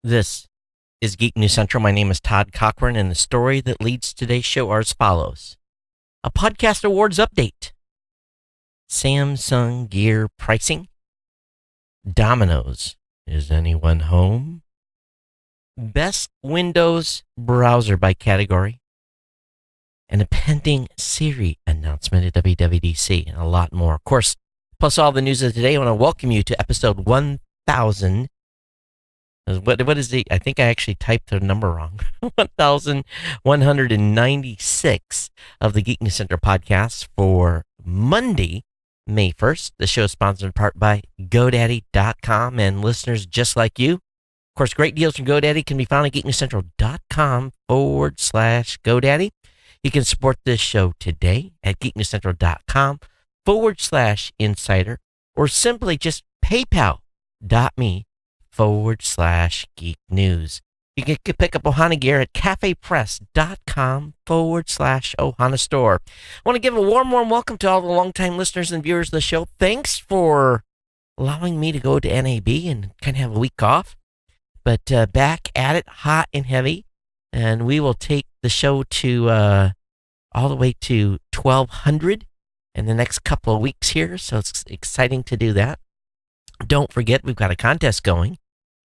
This is Geek News Central. My name is Todd Cochran, and the story that leads today's show are as follows. A podcast awards update. Samsung Gear pricing. Domino's. Is anyone home? Best Windows browser by category. And a pending Siri announcement at WWDC, and a lot more. Of course, plus all the news of today, I want to welcome you to episode 1000. What is the, I think I actually typed the number wrong. 1196 of the Geek News Center podcast for Monday, May 1st. The show is sponsored in part by GoDaddy.com and listeners just like you. Of course, great deals from GoDaddy can be found at geeknewscentral.com/GoDaddy. You can support this show today at geeknewscentral.com/insider or simply just paypal.me/geek news. You can pick up Ohana gear at cafepress.com/Ohana store. I want to give a warm welcome to all the longtime listeners and viewers of the show. Thanks for allowing me to go to NAB and kind of have a week off. But back at it, hot and heavy. And we will take the show to all the way to 1200 in the next couple of weeks here. So it's exciting to do that. Don't forget, we've got a contest going.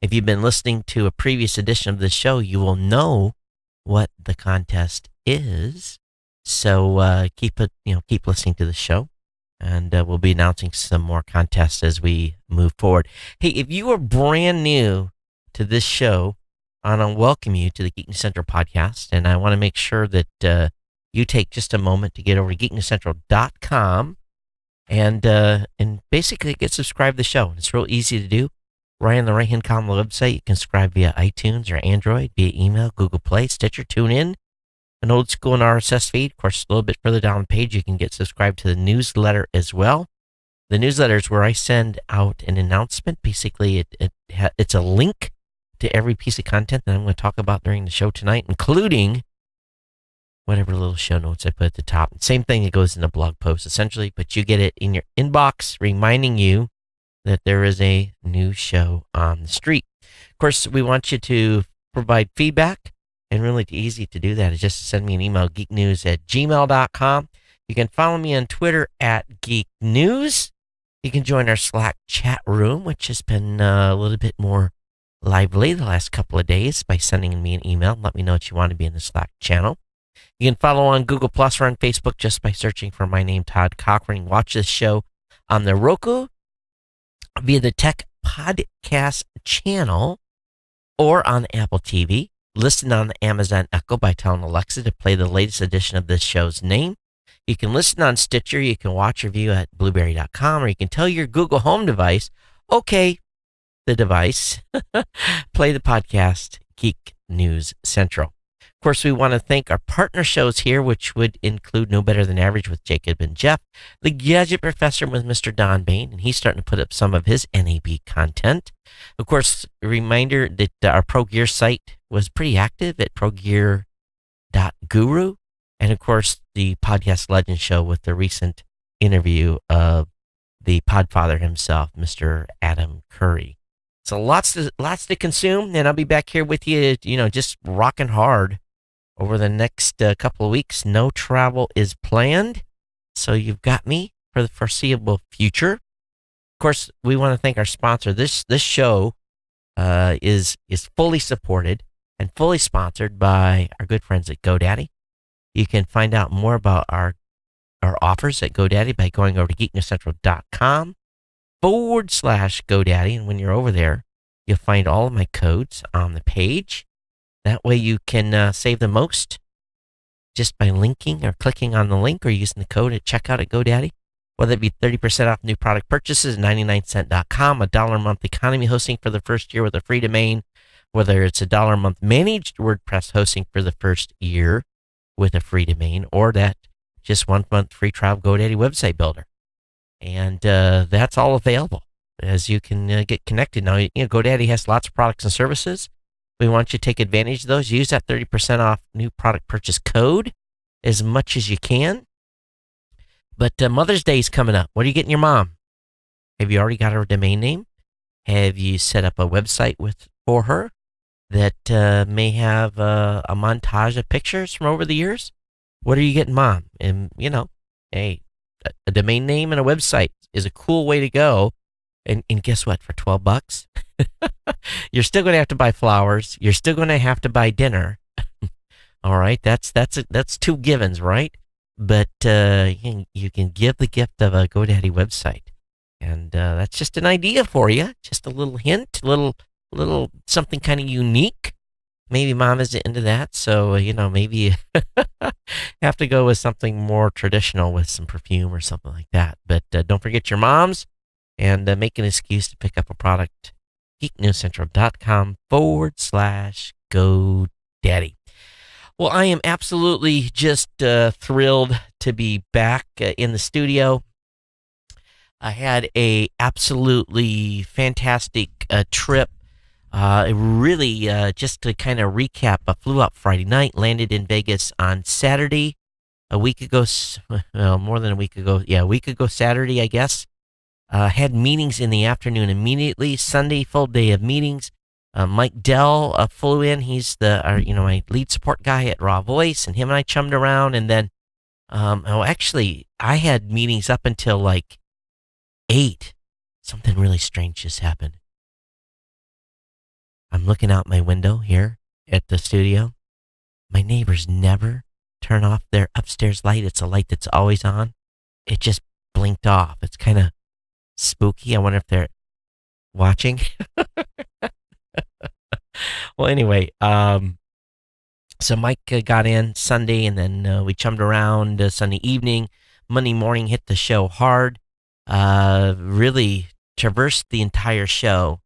If you've been listening to a previous edition of the show, you will know what the contest is. So keep listening to the show, and we'll be announcing some more contests as we move forward. Hey, if you are brand new to this show, I want to welcome you to the Geek News Central podcast, and I want to make sure that you take just a moment to get over to geeknewscentral.com and basically get subscribed to the show. It's real easy to do. Right on the right-hand column of the website, you can subscribe via iTunes or Android, via email, Google Play, Stitcher, TuneIn, an old school and RSS feed. Of course, a little bit further down the page, you can get subscribed to the newsletter as well. The newsletter is where I send out an announcement. Basically, it's a link to every piece of content that I'm going to talk about during the show tonight, including whatever little show notes I put at the top. Same thing that goes in a blog post, essentially, but you get it in your inbox, reminding you that there is a new show on the street. Of course, we want you to provide feedback, and really easy to do that is just to send me an email, geeknews@gmail.com. You can follow me on Twitter @geeknews. You can join our Slack chat room, which has been a little bit more lively the last couple of days, by sending me an email. Let me know what you want to be in the Slack channel. You can follow on Google Plus or on Facebook just by searching for my name, Todd Cochran. Watch this show on the Roku via the Tech Podcast channel or on Apple TV. Listen on the Amazon Echo by telling Alexa to play the latest edition of this show's name. You can listen on Stitcher. You can watch or view at blueberry.com, or you can tell your Google Home device, okay, the device, play the podcast, Geek News Central. Of course, we want to thank our partner shows here, which would include No Better Than Average with Jacob and Jeff, The Gadget Professor with Mr. Don Bain, and he's starting to put up some of his NAB content. Of course, a reminder that our Pro Gear site was pretty active at progear.guru, and of course, the Podcast Legend Show with the recent interview of the Podfather himself, Mr. Adam Curry. So lots to consume, and I'll be back here with you, just rocking hard over the next couple of weeks. No travel is planned, so you've got me for the foreseeable future. Of course, we want to thank our sponsor. This show is fully supported and fully sponsored by our good friends at GoDaddy. You can find out more about our offers at GoDaddy by going over to geeknewscentral.com/GoDaddy, and when you're over there, you'll find all of my codes on the page. That way you can save the most just by linking or clicking on the link or using the code at checkout at GoDaddy. Whether it be 30% off new product purchases, 99cent.com, $1 a month economy hosting for the first year with a free domain, whether it's $1 a month managed WordPress hosting for the first year with a free domain, or that just 1 month free trial GoDaddy website builder. And that's all available as you can get connected. Now, GoDaddy has lots of products and services. We want you to take advantage of those. Use that 30% off new product purchase code as much as you can. But Mother's Day is coming up. What are you getting your mom? Have you already got her domain name? Have you set up a website for her? that may have a montage of pictures from over the years. What are you getting, Mom? And, hey, a domain name and a website is a cool way to go. And guess what? For $12, you're still going to have to buy flowers. You're still going to have to buy dinner. All right, that's two givens, right? But you can give the gift of a GoDaddy website, and that's just an idea for you. Just a little hint, little something kind of unique. Maybe Mom is into that, so maybe you have to go with something more traditional with some perfume or something like that. But don't forget your moms, and make an excuse to pick up a product. geeknewscentral.com/GoDaddy. Well, I am absolutely just thrilled to be back in the studio. I had a absolutely fantastic trip. Really, just to kind of recap, I flew out Friday night, landed in Vegas on Saturday, a week ago, well, more than a week ago. Yeah, a week ago Saturday, I guess. Had meetings in the afternoon immediately. Sunday, full day of meetings. Mike Dell flew in. He's my lead support guy at Raw Voice, and him and I chummed around. And then, actually, I had meetings up until like 8. Something really strange just happened. I'm looking out my window here at the studio. My neighbors never turn off their upstairs light. It's a light that's always on. It just blinked off. It's kind of spooky. I wonder if they're watching. Well, anyway, so Mike got in Sunday, and then we chummed around Sunday evening. Monday morning hit the show hard. Really traversed the entire show.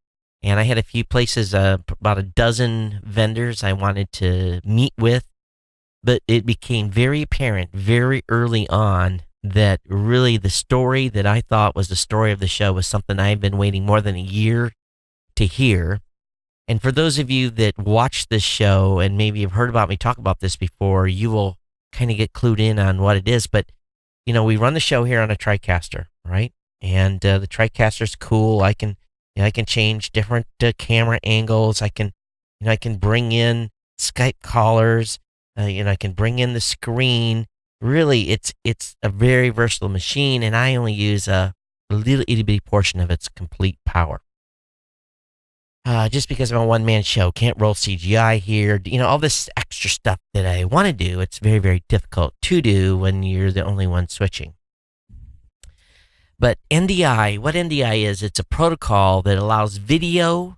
And I had a few places, about a dozen vendors I wanted to meet with. But it became very apparent very early on that really the story that I thought was the story of the show was something I've been waiting more than a year to hear. And for those of you that watch this show and maybe have heard about me talk about this before, you will kind of get clued in on what it is. But, we run the show here on a TriCaster, right? And the TriCaster's cool. I can change different camera angles. I can bring in Skype callers. I can bring in the screen. Really, it's a very versatile machine, and I only use a little itty bitty portion of its complete power. Just because I'm a one-man show, can't roll CGI here, all this extra stuff that I want to do, it's very, very difficult to do when you're the only one switching. But NDI, what NDI is, it's a protocol that allows video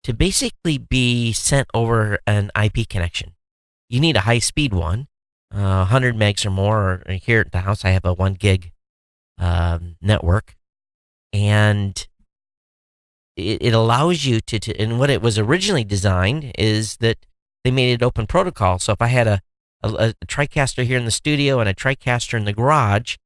to basically be sent over an IP connection. You need a high-speed one, 100 megs or more. Or here at the house, I have a 1 gig network, and it allows you to, and what it was originally designed is that they made it open protocol. So if I had a TriCaster here in the studio and a TriCaster in the garage,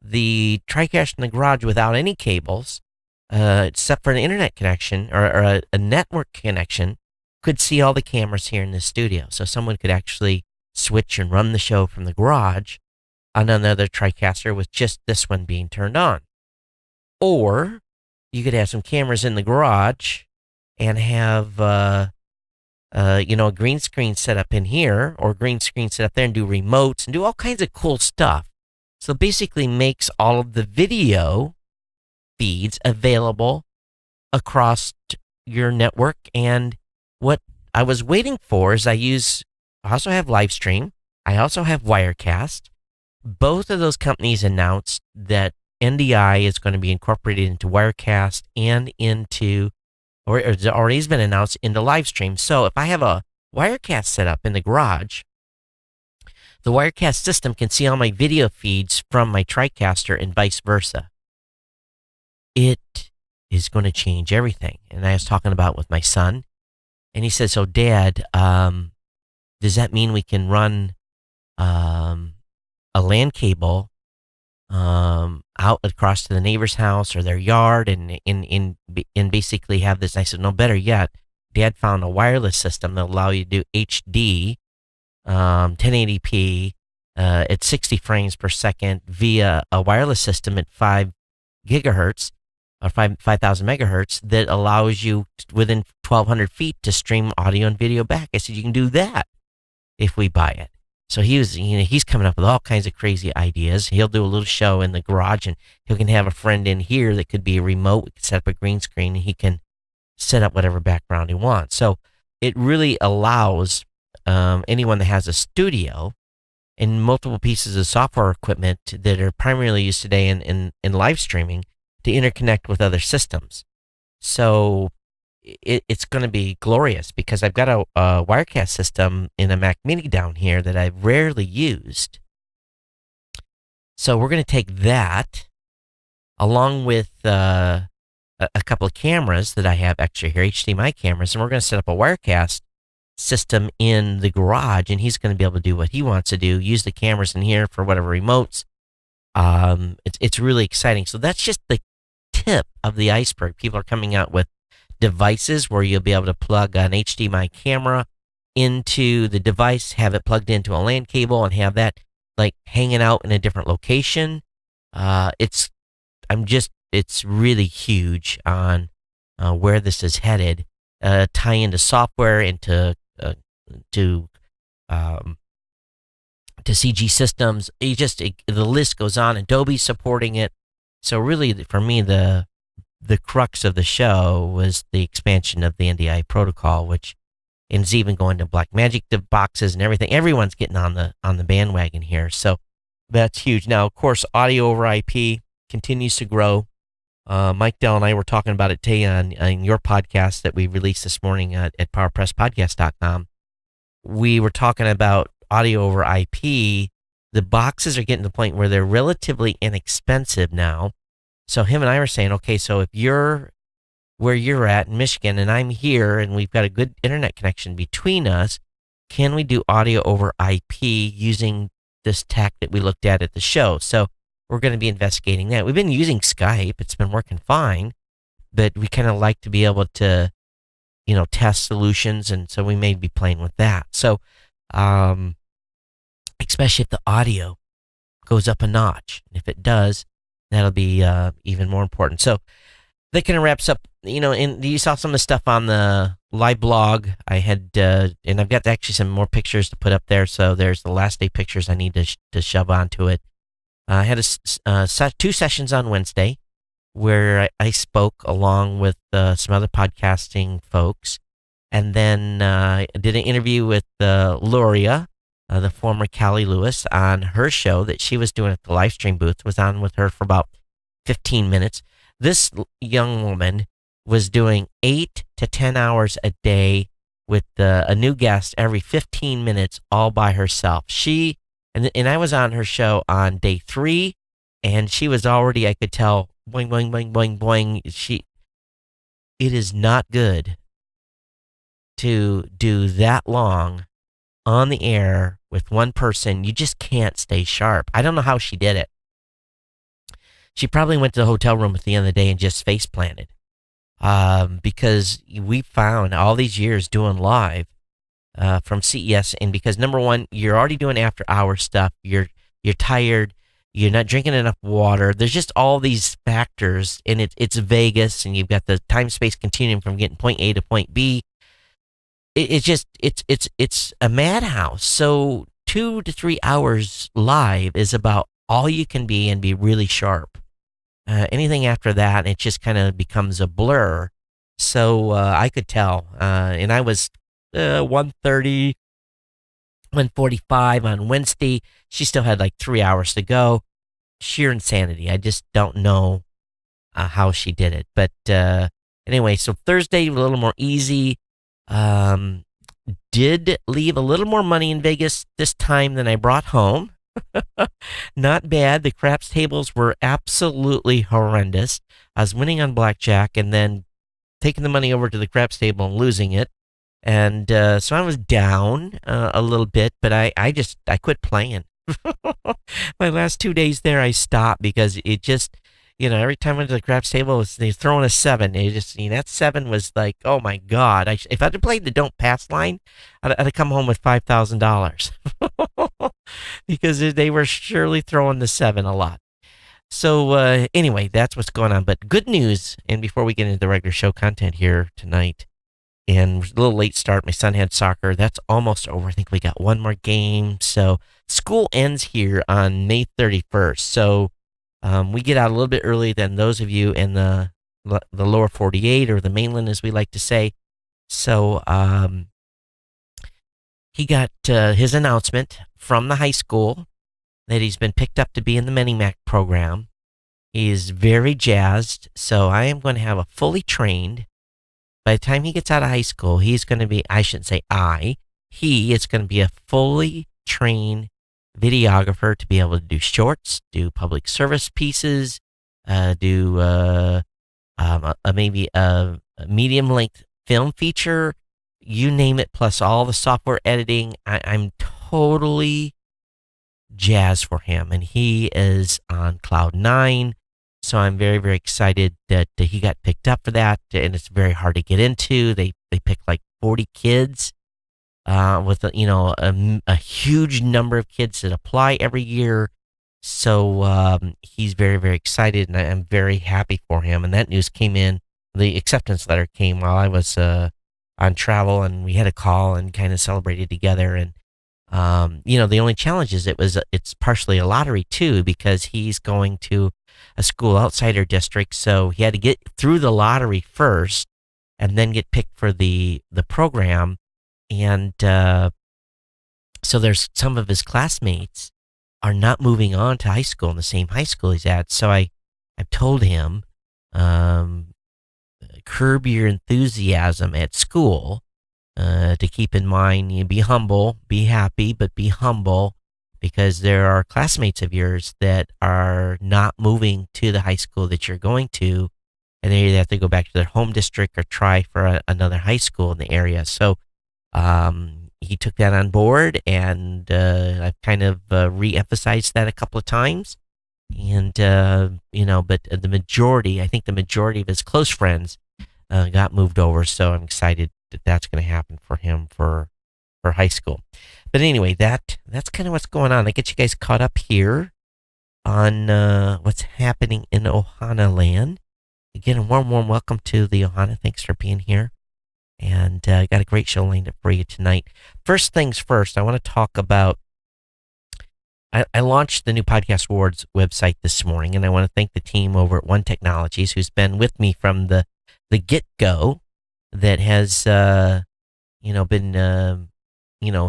the TriCaster in the garage without any cables, except for an internet connection or a network connection, could see all the cameras here in the studio. So someone could actually switch and run the show from the garage on another TriCaster with just this one being turned on. Or you could have some cameras in the garage and have a green screen set up in here, or green screen set up there, and do remotes and do all kinds of cool stuff. So basically makes all of the video feeds available across your network. And what I was waiting for is I also have Livestream. I also have Wirecast. Both of those companies announced that NDI is going to be incorporated into Wirecast and or it already has been announced, into Livestream. So if I have a Wirecast set up in the garage, the Wirecast system can see all my video feeds from my TriCaster and vice versa. It is going to change everything. And I was talking about it with my son, and he said, "So Dad, does that mean we can run a LAN cable out across to the neighbor's house or their yard and basically have this?" I said, "No, better yet, Dad found a wireless system that will allow you to do HD, 1080p at 60 frames per second via a wireless system at 5 gigahertz. or 5,000 megahertz that allows you within 1,200 feet to stream audio and video back. I said, you can do that if we buy it. So he's coming up with all kinds of crazy ideas. He'll do a little show in the garage, and he can have a friend in here that could be remote. We could set up a green screen, and he can set up whatever background he wants. So it really allows anyone that has a studio and multiple pieces of software equipment that are primarily used today in live streaming to interconnect with other systems. So it's going to be glorious because I've got a Wirecast system in a Mac Mini down here that I've rarely used. So we're going to take that along with a couple of cameras that I have extra here, HDMI cameras, and we're going to set up a Wirecast system in the garage, and he's going to be able to do what he wants to do, use the cameras in here for whatever remotes. It's really exciting. So that's just the tip of the iceberg. People are coming out with devices where you'll be able to plug an HDMI camera into the device, have it plugged into a LAN cable, and have that like hanging out in a different location. It's really huge on where this is headed. Tie into software, into CG systems. The list goes on. Adobe's supporting it. So really, for me, the crux of the show was the expansion of the NDI protocol, which is even going to Blackmagic boxes and everything. Everyone's getting on the bandwagon here. So that's huge. Now, of course, audio over IP continues to grow. Mike Dell and I were talking about it today on your podcast that we released this morning at PowerPressPodcast.com. We were talking about audio over IP. The boxes are getting to the point where they're relatively inexpensive now. So him and I were saying, okay, so if you're where you're at in Michigan and I'm here and we've got a good internet connection between us, can we do audio over IP using this tech that we looked at the show? So we're going to be investigating that. We've been using Skype. It's been working fine, but we kind of like to be able to, test solutions, and so we may be playing with that. So, especially if the audio goes up a notch. And if it does, that'll be even more important. So that kind of wraps up, and you saw some of the stuff on the live blog. I had, and I've got actually some more pictures to put up there. So there's the last day pictures I need to shove onto it. I had two sessions on Wednesday where I spoke along with some other podcasting folks. And then I did an interview with Loria, the former Callie Lewis, on her show that she was doing at the live stream booth. Was on with her for about 15 minutes. This young woman was doing 8 to 10 hours a day with a new guest every 15 minutes all by herself. And I was on her show on day 3, and she was already, I could tell, boing, boing, boing, boing, boing. It is not good to do that long on the air with one person. You just can't stay sharp. I don't know how she did it. She probably went to the hotel room at the end of the day and just face planted. Because we found all these years doing live, from CES, and because number one, you're already doing after hour stuff, you're tired, you're not drinking enough water. There's just all these factors, and it's Vegas, and you've got the time space continuum from getting point A to point B. It's a madhouse. So 2 to 3 hours live is about all you can be and be really sharp. Anything after that, it just kind of becomes a blur. So I could tell, and I was 1:30, 1:45 on Wednesday. She still had like 3 hours to go. Sheer insanity. I just don't know how she did it. But anyway, so Thursday, a little more easy. Did leave a little more money in Vegas this time than I brought home. Not bad. The craps tables were absolutely horrendous. I was winning on blackjack and then taking the money over to the craps table and losing it. And so I was down a little bit, but I quit playing. My last 2 days there, I stopped because it just, every time I went to the craps table, they were throwing a 7. It just, that 7 was like, oh my God. If I'd have played the don't pass line, I'd have come home with $5,000 because they were surely throwing the 7 a lot. So anyway, that's what's going on. But good news, and before we get into the regular show content here tonight, and a little late start, my son had soccer. That's almost over. I think we got one more game. So school ends here on May 31st. So we get out a little bit early than those of you in the lower 48 or the mainland, as we like to say. So he got his announcement from the high school that he's been picked up to be in the Mini-Mac program. He is very jazzed. So I am going to have a fully trained, by the time he gets out of high school, he's going to be, I shouldn't say he is going to be a fully trained videographer to be able to do shorts, do public service pieces, do maybe a medium length film feature, you name it, plus all the software editing. I'm totally jazzed for him, and he is on cloud nine. So I'm very, very excited that he got picked up for that, and it's very hard to get into. They pick like 40 kids with a huge number of kids that apply every year. So he's very, very excited, and I'm very happy for him. And that news came in. The acceptance letter came while I was on travel, and we had a call and kind of celebrated together. And the only challenge is it's partially a lottery too, because he's going to a school outside our district, so he had to get through the lottery first and then get picked for the program. And so there's some of his classmates are not moving on to high school in the same high school he's at. So I've told him, curb your enthusiasm at school, to keep in mind, you be humble, be happy, but be humble, because there are classmates of yours that are not moving to the high school that you're going to, and they either have to go back to their home district or try for another high school in the area. So he took that on board, and I've kind of re-emphasized that a couple of times. And, but the majority of his close friends got moved over, so I'm excited that that's going to happen for him for high school. But anyway, that's kind of what's going on. I get you guys caught up here on what's happening in Ohana land. Again, a warm welcome to the Ohana. Thanks for being here. And I got a great show lined up for you tonight. First things first, I want to talk about, I launched the new Podcast Awards website this morning, and I want to thank the team over at One Technologies who's been with me from the get-go, that has been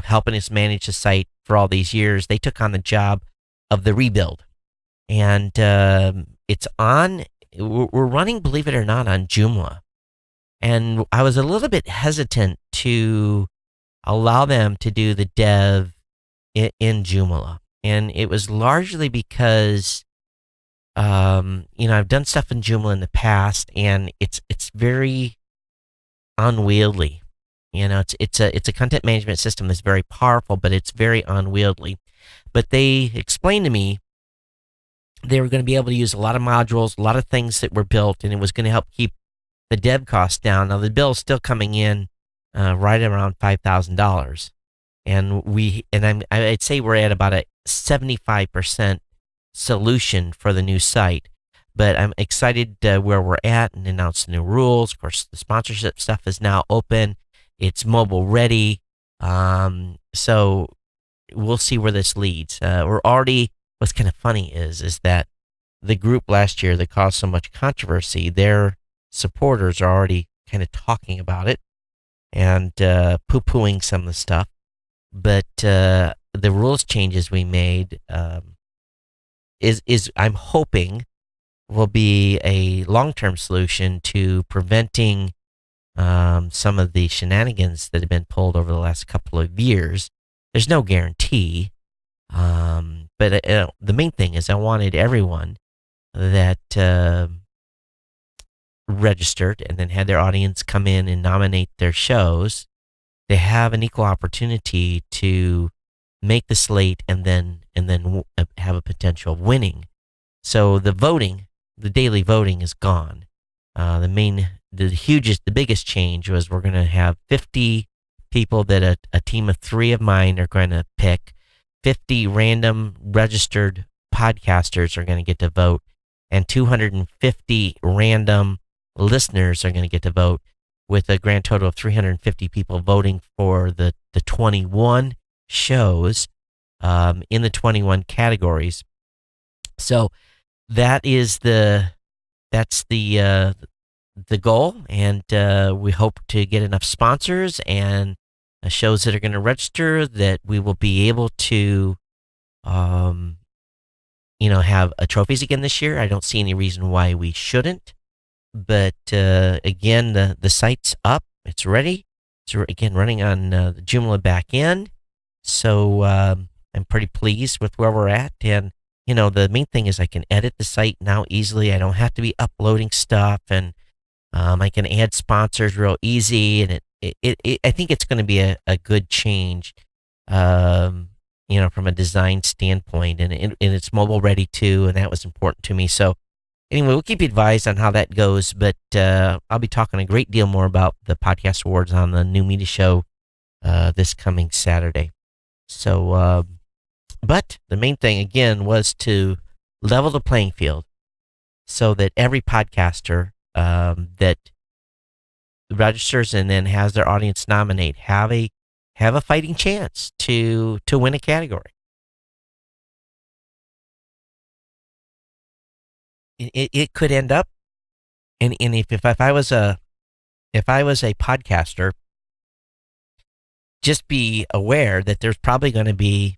helping us manage the site for all these years. They took on the job of the rebuild, and it's on. We're running, believe it or not, on Joomla, and I was a little bit hesitant to allow them to do the dev in Joomla, and it was largely because I've done stuff in Joomla in the past, and it's very unwieldy. It's a content management system that's very powerful, but it's very unwieldy. But they explained to me they were going to be able to use a lot of modules, a lot of things that were built, and it was going to help keep the dev costs down. Now the bill's still coming in right around $5,000, and I'd say we're at about a 75% solution for the new site. But I'm excited where we're at, and announce the new rules. Of course, the sponsorship stuff is now open. It's mobile ready. So we'll see where this leads. What's kind of funny is that the group last year that caused so much controversy, their supporters are already kind of talking about it and poo-pooing some of the stuff. But the rules changes we made is I'm hoping will be a long-term solution to preventing some of the shenanigans that have been pulled over the last couple of years. There's no guarantee, but the main thing is I wanted everyone that registered and then had their audience come in and nominate their shows to have an equal opportunity to make the slate and then have a potential of winning. So the daily voting is gone. The biggest change was we're going to have 50 people that a team of 3 of mine are going to pick. 50 random registered podcasters are going to get to vote, and 250 random listeners are going to get to vote, with a grand total of 350 people voting for the 21 shows in the 21 categories. So that's the goal, and we hope to get enough sponsors and shows that are going to register that we will be able to have trophies again this year. I don't see any reason why we shouldn't. But again, the site's up. It's ready. It's again running on the Joomla back end. So I'm pretty pleased with where we're at. And, the main thing is I can edit the site now easily. I don't have to be uploading stuff. And I can add sponsors real easy. And I think it's going to be a good change, from a design standpoint. And it's mobile ready too. And that was important to me. So, anyway, we'll keep you advised on how that goes, but I'll be talking a great deal more about the Podcast Awards on the New Media Show this coming Saturday. So, but the main thing, again, was to level the playing field so that every podcaster that registers and then has their audience nominate have a fighting chance to win a category. It could end up, and if I was a podcaster, just be aware that there's probably going to be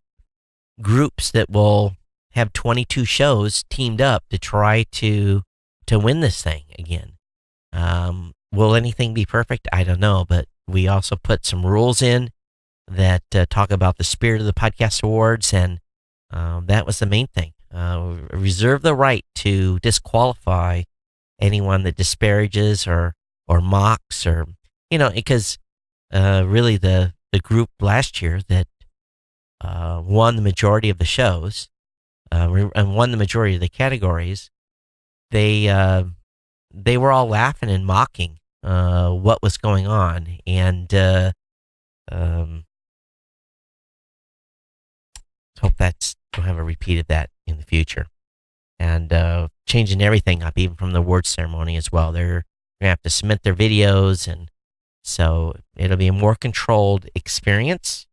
groups that will have 22 shows teamed up to try to win this thing again. Will anything be perfect? I don't know, but we also put some rules in that talk about the spirit of the Podcast Awards, and that was the main thing. Reserve the right to disqualify anyone that disparages or mocks, or because really the group last year that won the majority of the shows and won the majority of the categories, they were all laughing and mocking what was going on, and hope we'll have a repeat of that in the future, and changing everything up, even from the award ceremony as well. They're going to have to submit their videos, and so it'll be a more controlled experience,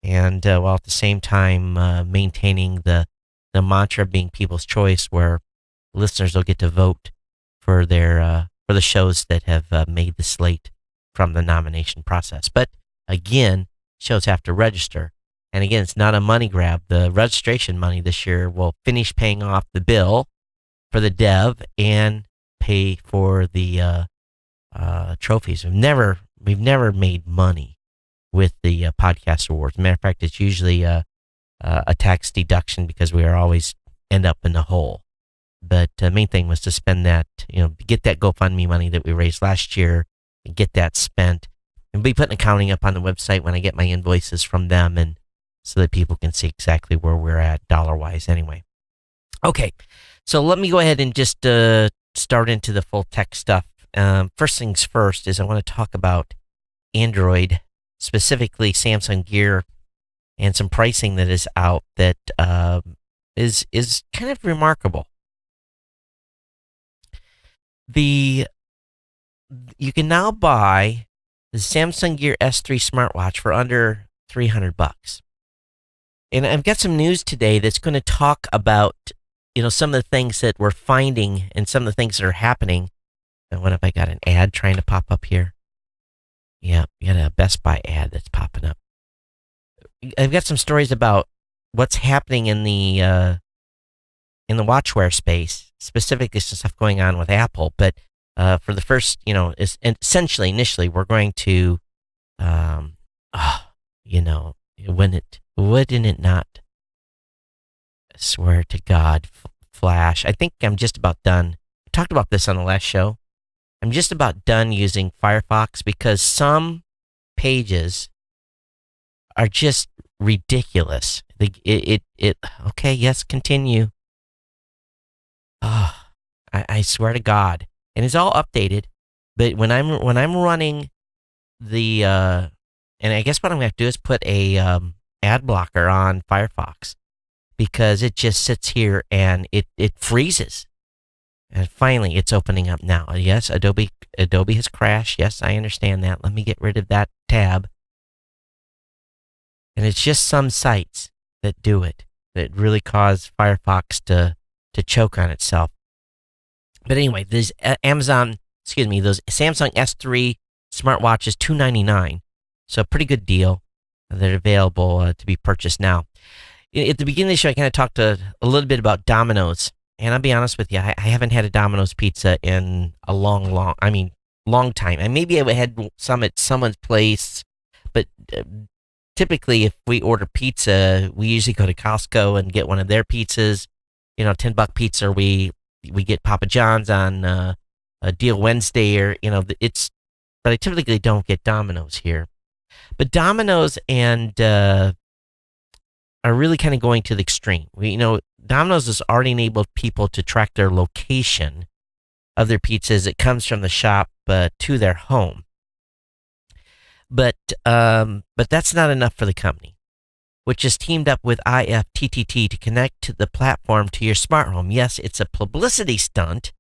and while at the same time maintaining the mantra of being people's choice, where listeners will get to vote for their for the shows that have made the slate from the nomination process. But again, shows have to register. And again, it's not a money grab. The registration money this year will finish paying off the bill for the dev and pay for the trophies. We've never made money with the Podcast Awards. Matter of fact, it's usually a tax deduction because we always end up in the hole. But the main thing was to spend that, get that GoFundMe money that we raised last year and get that spent. And we'll be putting accounting up on the website when I get my invoices from them, and so that people can see exactly where we're at dollar-wise anyway. Okay, so let me go ahead and just start into the full tech stuff. First things first is I want to talk about Android, specifically Samsung Gear, and some pricing that is out that is kind of remarkable. You can now buy the Samsung Gear S3 smartwatch for under $300. And I've got some news today that's going to talk about, some of the things that we're finding and some of the things that are happening. And what if I got an ad trying to pop up here? Yeah, we got a Best Buy ad that's popping up. I've got some stories about what's happening in the watchwear space, specifically some stuff going on with Apple. But for the first, essentially, initially, we're going to, wouldn't it not? I swear to God, Flash. I think I'm just about done. I talked about this on the last show. I'm just about done using Firefox because some pages are just ridiculous. Okay, yes, continue. I swear to God, and it's all updated. But when I'm running the and I guess what I'm going to have to do is put a ad blocker on Firefox, because it just sits here and it freezes. And finally, it's opening up now. Yes, Adobe has crashed. Yes, I understand that. Let me get rid of that tab. And it's just some sites that do it, that really cause Firefox to choke on itself. But anyway, those Samsung S3 smartwatches, $299. So a pretty good deal. They're available to be purchased now. At the beginning of the show, I kind of talked a little bit about Domino's. And I'll be honest with you, I haven't had a Domino's pizza in a long time. And maybe I had some at someone's place, but typically if we order pizza, we usually go to Costco and get one of their pizzas. $10 pizza. We get Papa John's on a Deal Wednesday, or but I typically don't get Domino's here. But Domino's and are really kind of going to the extreme. Domino's has already enabled people to track their location of their pizzas. It comes from the shop to their home. But that's not enough for the company, which has teamed up with IFTTT to connect the platform to your smart home. Yes, it's a publicity stunt,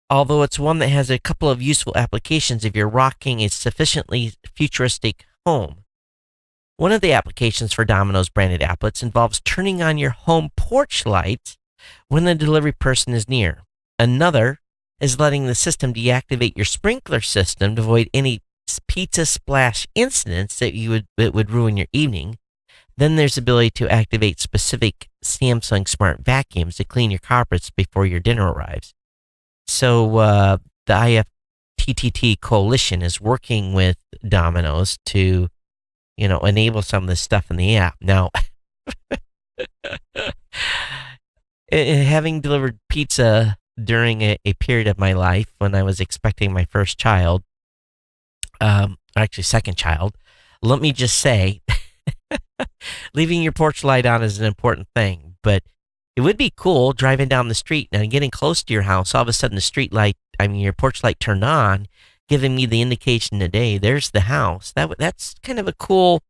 although it's one that has a couple of useful applications if you're rocking a sufficiently futuristic home. One of the applications for Domino's branded applets involves turning on your home porch lights when the delivery person is near. Another is letting the system deactivate your sprinkler system to avoid any pizza splash incidents that would ruin your evening. Then there's the ability to activate specific Samsung smart vacuums to clean your carpets before your dinner arrives. So the IFTTT coalition is working with Domino's to enable some of this stuff in the app. Now, having delivered pizza during a period of my life when I was expecting my first child, actually second child, let me just say, leaving your porch light on is an important thing, but it would be cool driving down the street and getting close to your house. All of a sudden, your porch light turned on, giving me the indication today, there's the house. That's kind of a cool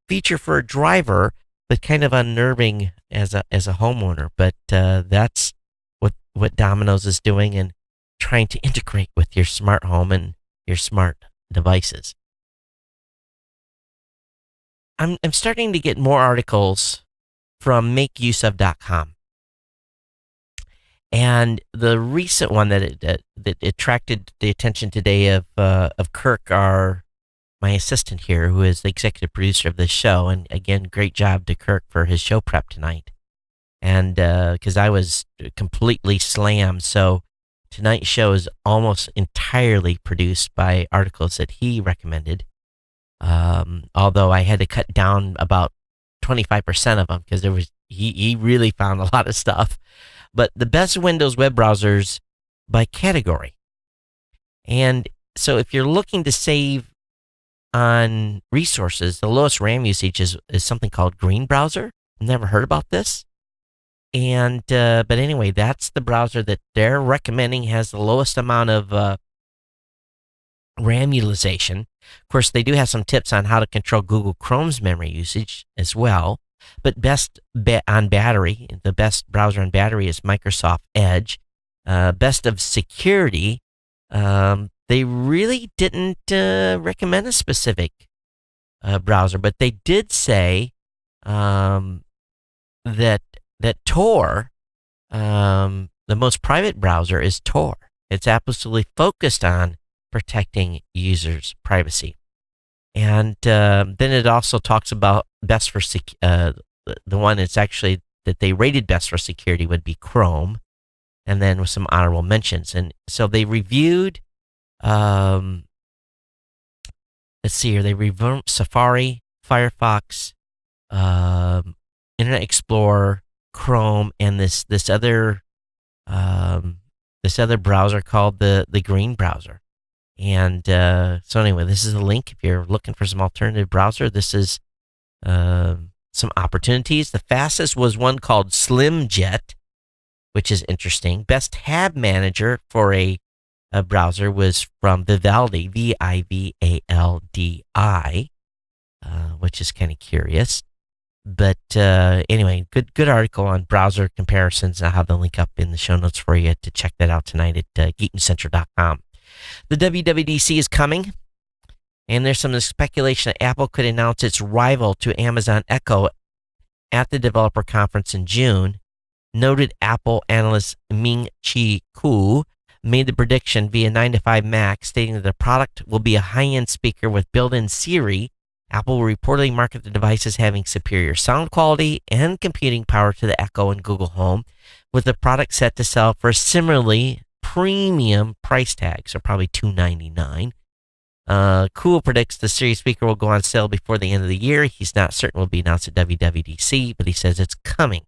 feature for a driver, but kind of unnerving as a homeowner. But that's what Domino's is doing and trying to integrate with your smart home and your smart devices. I'm starting to get more articles from makeuseof.com. And the recent one that attracted the attention today of Kirk, my assistant here, who is the executive producer of this show, and again, great job to Kirk for his show prep tonight. And because I was completely slammed, so tonight's show is almost entirely produced by articles that he recommended. Although I had to cut down about 25% of them because he really found a lot of stuff. But the best Windows web browsers by category. And so if you're looking to save on resources, the lowest RAM usage is something called Green Browser. Never heard about this. And but anyway, that's the browser that they're recommending has the lowest amount of RAM utilization. Of course, they do have some tips on how to control Google Chrome's memory usage as well. But on battery, the best browser on battery is Microsoft Edge. Best of security, they really didn't recommend a specific browser, but they did say that Tor, the most private browser is Tor. It's absolutely focused on protecting users' privacy. And then it also talks about best for the one that's actually that they rated best for security would be Chrome, and then with some honorable mentions. And so they reviewed, let's see here, they reviewed Safari, Firefox, Internet Explorer, Chrome, and this other browser called the Green Browser. And so anyway, this is a link if you're looking for some alternative browser. This is some opportunities. The fastest was one called SlimJet, which is interesting. Best tab manager for a browser was from Vivaldi, Vivaldi, which is kind of curious. But anyway, good article on browser comparisons. I'll have the link up in the show notes for you to check that out tonight at geeknewscentral.com. The WWDC is coming, and there's some speculation that Apple could announce its rival to Amazon Echo at the developer conference in June. Noted Apple analyst Ming-Chi Kuo made the prediction via 9to5 Mac, stating that the product will be a high-end speaker with built-in Siri. Apple will reportedly market the device as having superior sound quality and computing power to the Echo and Google Home, with the product set to sell for a similarly premium price tag, so probably $299. Kuo predicts the Siri speaker will go on sale before the end of the year. He's not certain will be announced at WWDC, but he says it's coming.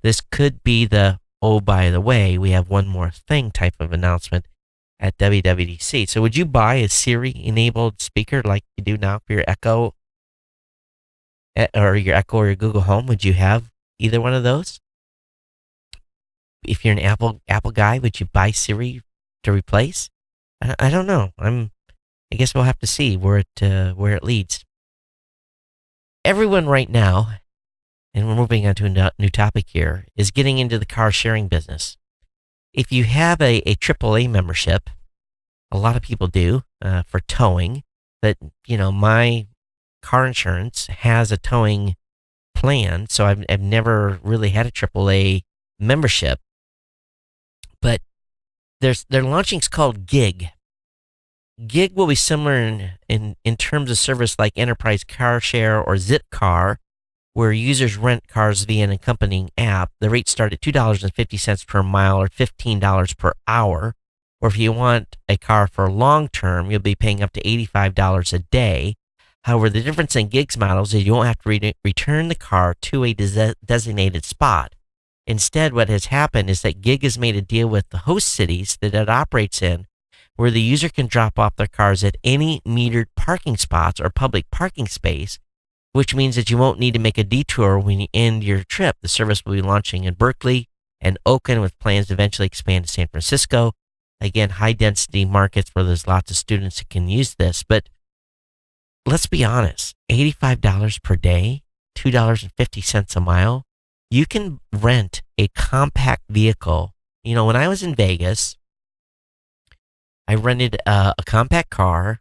This could be the, oh, by the way, we have one more thing type of announcement at WWDC. So would you buy a Siri-enabled speaker like you do now for your Echo or your Google Home? Would you have either one of those? If you're an Apple guy, would you buy Siri to replace? I don't know. I guess we'll have to see where it leads. Everyone right now, and we're moving on to a new topic here, is getting into the car sharing business. If you have a AAA membership, a lot of people do for towing, but my car insurance has a towing plan, so I've never really had a AAA membership. But they're launching, it's called Gig. Gig will be similar in terms of service like Enterprise Car Share or Zipcar, where users rent cars via an accompanying app. The rates start at $2.50 per mile or $15 per hour. Or if you want a car for long term, you'll be paying up to $85 a day. However, the difference in Gig's models is you won't have to return the car to a designated spot. Instead, what has happened is that Gig has made a deal with the host cities that it operates in, where the user can drop off their cars at any metered parking spots or public parking space, which means that you won't need to make a detour when you end your trip. The service will be launching in Berkeley and Oakland, with plans to eventually expand to San Francisco. Again, high-density markets where there's lots of students that can use this. But let's be honest, $85 per day, $2.50 a mile, you can rent a compact vehicle. When I was in Vegas, I rented a compact car,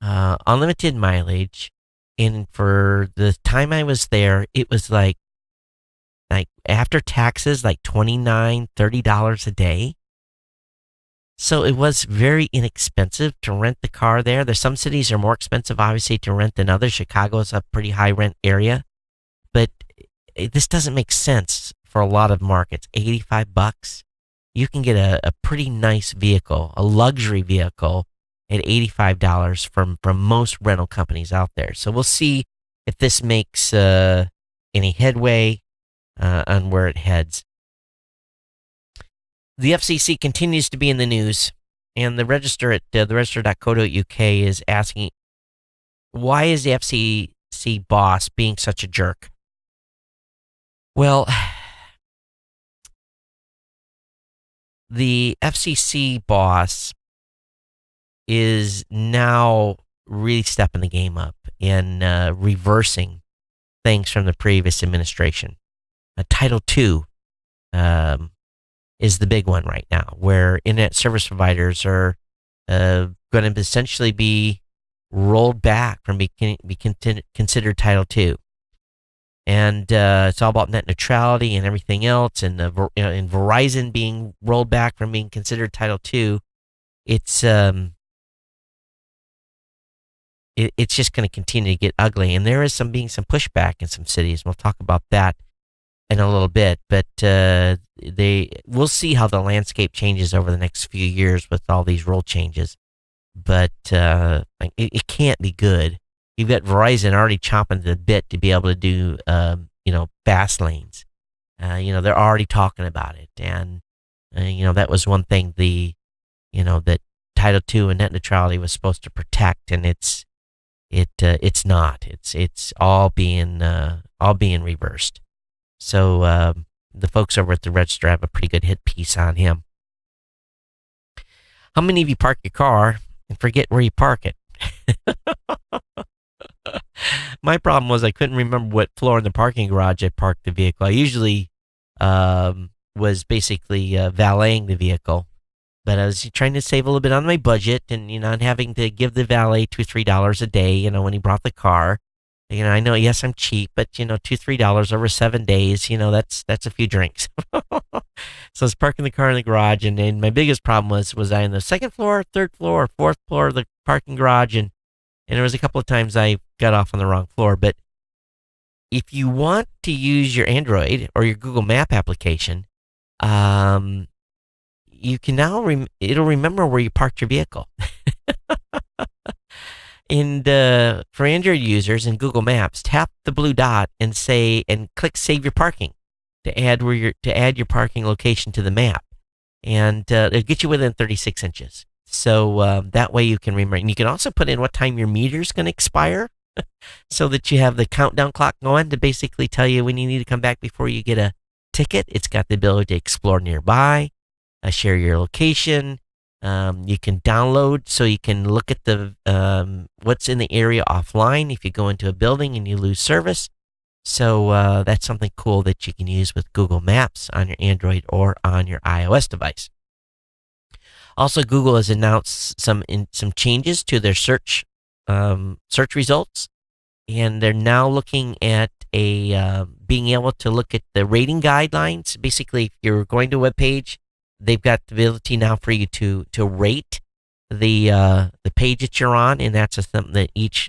unlimited mileage, and for the time I was there, it was like after taxes, like $29, $30 a day. So it was very inexpensive to rent the car there. There's some cities are more expensive, obviously, to rent than others. Chicago is a pretty high rent area, but this doesn't make sense for a lot of markets. $85, you can get a pretty nice vehicle, a luxury vehicle, at $85 from most rental companies out there. So we'll see if this makes any headway on where it heads. The FCC continues to be in the news, and the register at the register.co.uk is asking, why is the FCC boss being such a jerk? Well, the FCC boss is now really stepping the game up and reversing things from the previous administration. Title II is the big one right now, where internet service providers are going to essentially be rolled back from being considered Title II. And it's all about net neutrality and everything else, and Verizon being rolled back from being considered Title II. It's just going to continue to get ugly, and there is being some pushback in some cities. We'll talk about that in a little bit, but we'll see how the landscape changes over the next few years with all these rule changes. But it can't be good. You've got Verizon already chomping at the bit to be able to do fast lanes. They're already talking about it, and that was one thing that Title II and net neutrality was supposed to protect, and it's not. It's all being reversed. So the folks over at the Register have a pretty good hit piece on him. How many of you park your car and forget where you park it? My problem was I couldn't remember what floor in the parking garage I parked the vehicle. I usually was basically valeting the vehicle, but I was trying to save a little bit on my budget and, not having to give the valet $2-3 a day, when he brought the car. I know, yes, I'm cheap, but, $2-3 over 7 days, that's a few drinks. So I was parking the car in the garage, and then my biggest problem was I on the second floor, third floor, or fourth floor of the parking garage, and there was a couple of times I got off on the wrong floor. But if you want to use your Android or your Google Map application, you can now, it'll remember where you parked your vehicle. And for Android users in Google Maps, tap the blue dot and click Save Your Parking to add your parking location to the map, and it'll get you within 36 inches. So that way you can remember. And you can also put in what time your meter's going to expire, so that you have the countdown clock going to basically tell you when you need to come back before you get a ticket. It's got the ability to explore nearby, share your location. You can download, so you can look at the what's in the area offline if you go into a building and you lose service. So that's something cool that you can use with Google Maps on your Android or on your iOS device. Also, Google has announced some changes to their search results, and they're now looking at being able to look at the rating guidelines. Basically, if you're going to a web page, they've got the ability now for you to rate the page that you're on, and that's something that each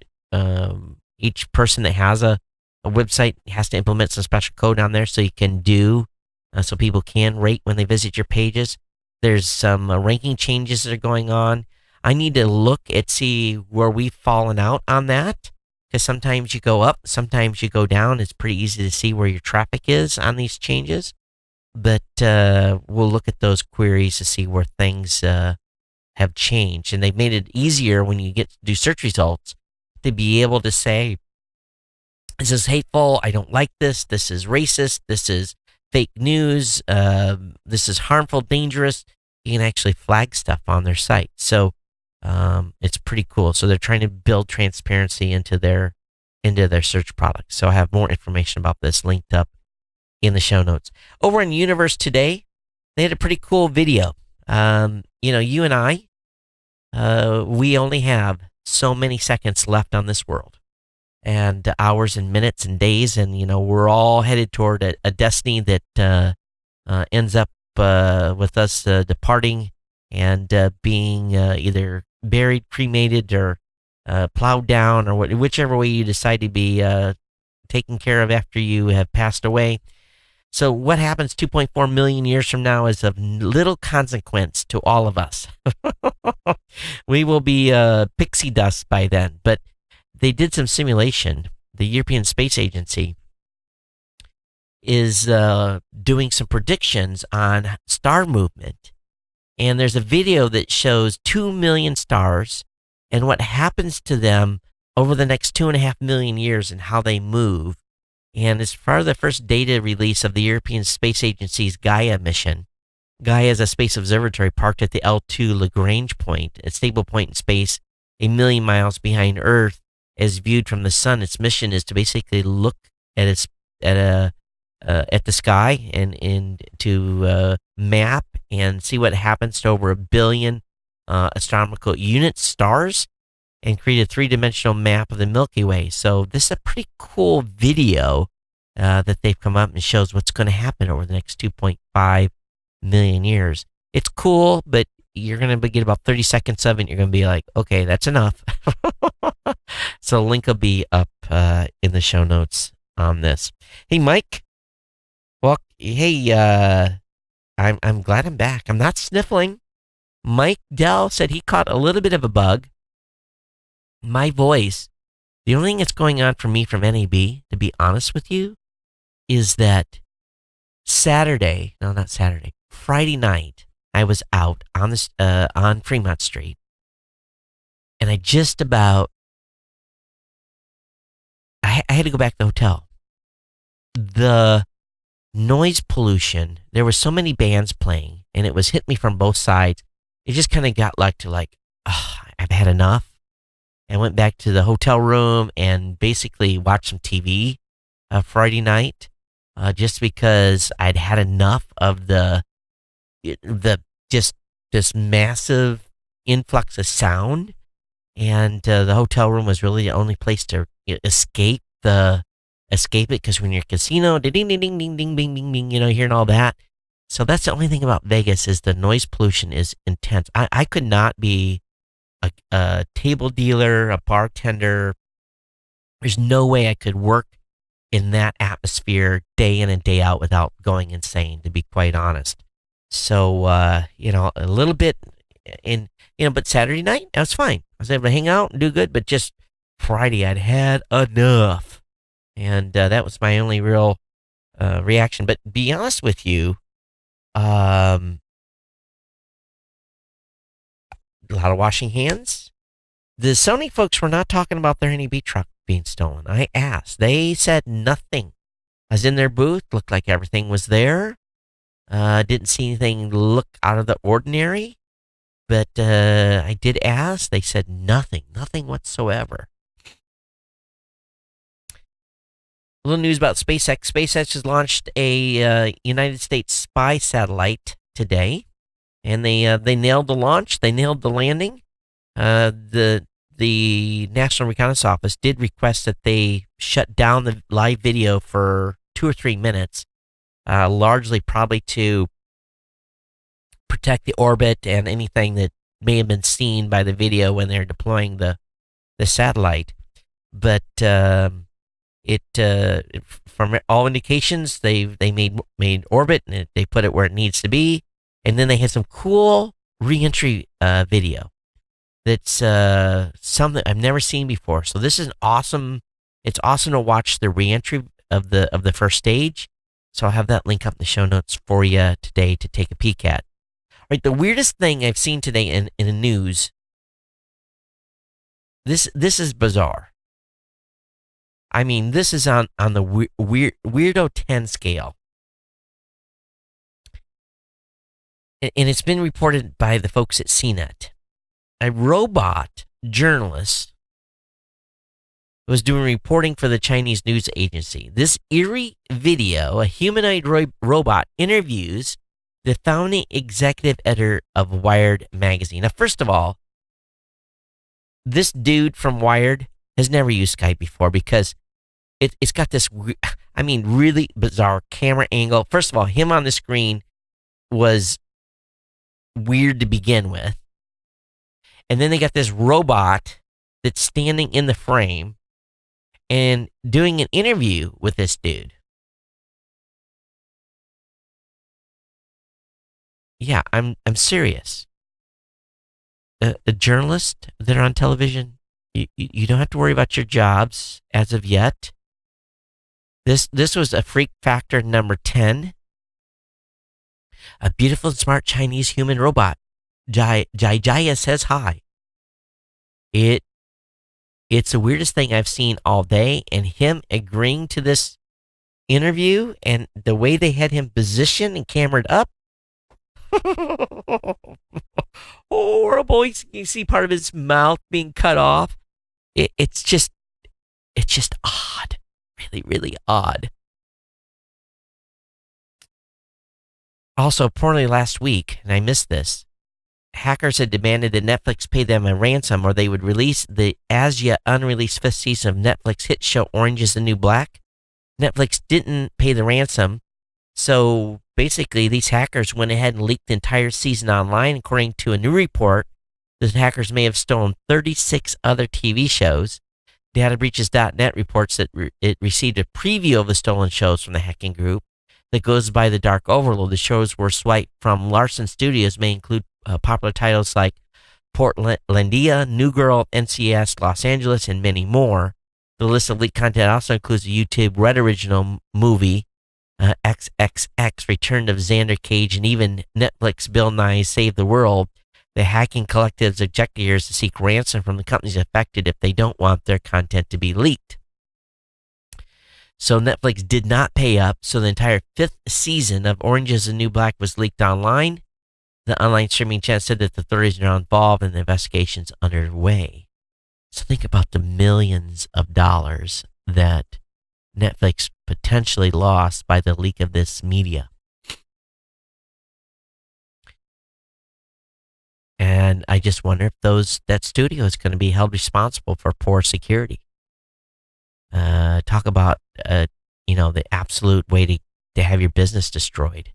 person that has a website has to implement some special code on there, so you can so people can rate when they visit your pages. There's some ranking changes that are going on. I need to look at see where we've fallen out on that, because sometimes you go up, sometimes you go down. It's pretty easy to see where your traffic is on these changes. But we'll look at those queries to see where things have changed. And they've made it easier when you get to do search results to be able to say, this is hateful, I don't like this is racist, this is fake news, this is harmful, dangerous. You can actually flag stuff on their site. So it's pretty cool. So they're trying to build transparency into their search products. So I have more information about this linked up in the show notes. Over in Universe Today, they had a pretty cool video. You and I, we only have so many seconds left on this world, and hours and minutes and days, and we're all headed toward a destiny that ends up with us departing and being either buried, cremated, or plowed down, or whichever way you decide to be taken care of after you have passed away. So what happens 2.4 million years from now is of little consequence to all of us. We will be pixie dust by then. But they did some simulation. The European Space Agency is doing some predictions on star movement. And there's a video that shows 2 million stars and what happens to them over the next 2.5 million years and how they move. And as far as the first data release of the European Space Agency's Gaia mission, Gaia is a space observatory parked at the L2 Lagrange point, a stable point in space 1 million miles behind Earth as viewed from the sun. Its mission is to basically look at the sky and to map and see what happens to over 1 billion astronomical unit stars, and create a three-dimensional map of the Milky Way. So this is a pretty cool video that they've come up and shows what's going to happen over the next 2.5 million years. It's cool, but you're going to get about 30 seconds of it, and you're going to be like, okay, that's enough. So link will be up in the show notes on this. Hey, Mike. Well, hey, I'm glad I'm back. I'm not sniffling. Mike Dell said he caught a little bit of a bug. My voice, the only thing that's going on for me from NAB, to be honest with you, is that Friday night, I was out on Fremont Street, and I just about, I had to go back to the hotel. The noise pollution, there were so many bands playing, and it was hitting me from both sides. It just kind of got I've had enough. and went back to the hotel room and basically watched some TV Friday night, just because I'd had enough of the just this massive influx of sound, and the hotel room was really the only place to escape it, because when you're at a casino, ding ding ding ding ding ding ding ding, hearing all that. So that's the only thing about Vegas is the noise pollution is intense. I could not be a table dealer, a bartender. There's no way I could work in that atmosphere day in and day out without going insane, to be quite honest. So, a little bit but Saturday night, I was fine. I was able to hang out and do good, but just Friday, I'd had enough. And that was my only real reaction. But be honest with you, a lot of washing hands. The Sony folks were not talking about their NAB truck being stolen. I asked. They said nothing. I was in their booth, looked like everything was there. Didn't see anything look out of the ordinary. But I did ask. They said nothing whatsoever. A little news about SpaceX. SpaceX has launched a United States spy satellite today, and they nailed the launch. They nailed the landing. The National Reconnaissance Office did request that they shut down the live video for 2 or 3 minutes, largely probably to protect the orbit and anything that may have been seen by the video when they're deploying the satellite. But from all indications, they made orbit, and they put it where it needs to be, and then they had some cool reentry video that's something I've never seen before. So this is awesome. It's awesome to watch the reentry of the first stage. So I'll have that link up in the show notes for you today to take a peek at. All right, the weirdest thing I've seen today in the news. This is bizarre. I mean, this is on the weirdo 10 scale. And it's been reported by the folks at CNET. A robot journalist was doing reporting for the Chinese news agency. This eerie video, a humanoid robot interviews the founding executive editor of Wired magazine. Now, first of all, this dude from Wired has never used Skype before, because it's got this, really bizarre camera angle. First of all, him on the screen was weird to begin with. And then they got this robot that's standing in the frame and doing an interview with this dude. Yeah, I'm serious. A journalist that are on television, you don't have to worry about your jobs as of yet. This was a freak factor number 10. A beautiful and smart Chinese human robot. Jaya says hi. It's the weirdest thing I've seen all day, and him agreeing to this interview and the way they had him positioned and camered up. Horrible. You see part of his mouth being cut off. It's just odd. Really, really odd. Also, apparently last week, and I missed this, hackers had demanded that Netflix pay them a ransom or they would release the as yet unreleased 5th season of Netflix hit show Orange is the New Black. Netflix didn't pay the ransom, so basically these hackers went ahead and leaked the entire season online. According to a new report, the hackers may have stolen 36 other TV shows. DataBreaches.net reports that it received a preview of the stolen shows from the hacking group that goes by the Dark Overlord. The shows were swiped from Larson Studios, may include popular titles like Portlandia, New Girl, NCS, Los Angeles, and many more. The list of leaked content also includes the YouTube Red Original movie, XXX, Return of Xander Cage, and even Netflix Bill Nye Save the World. The hacking collective's objective here is to seek ransom from the companies affected if they don't want their content to be leaked. So Netflix did not pay up, so the entire 5th season of Orange is the New Black was leaked online. The online streaming channel said that the authorities are now involved and the investigation's underway. So think about the millions of dollars that Netflix potentially lost by the leak of this media. And I just wonder if that studio is going to be held responsible for poor security. Talk about the absolute way to have your business destroyed.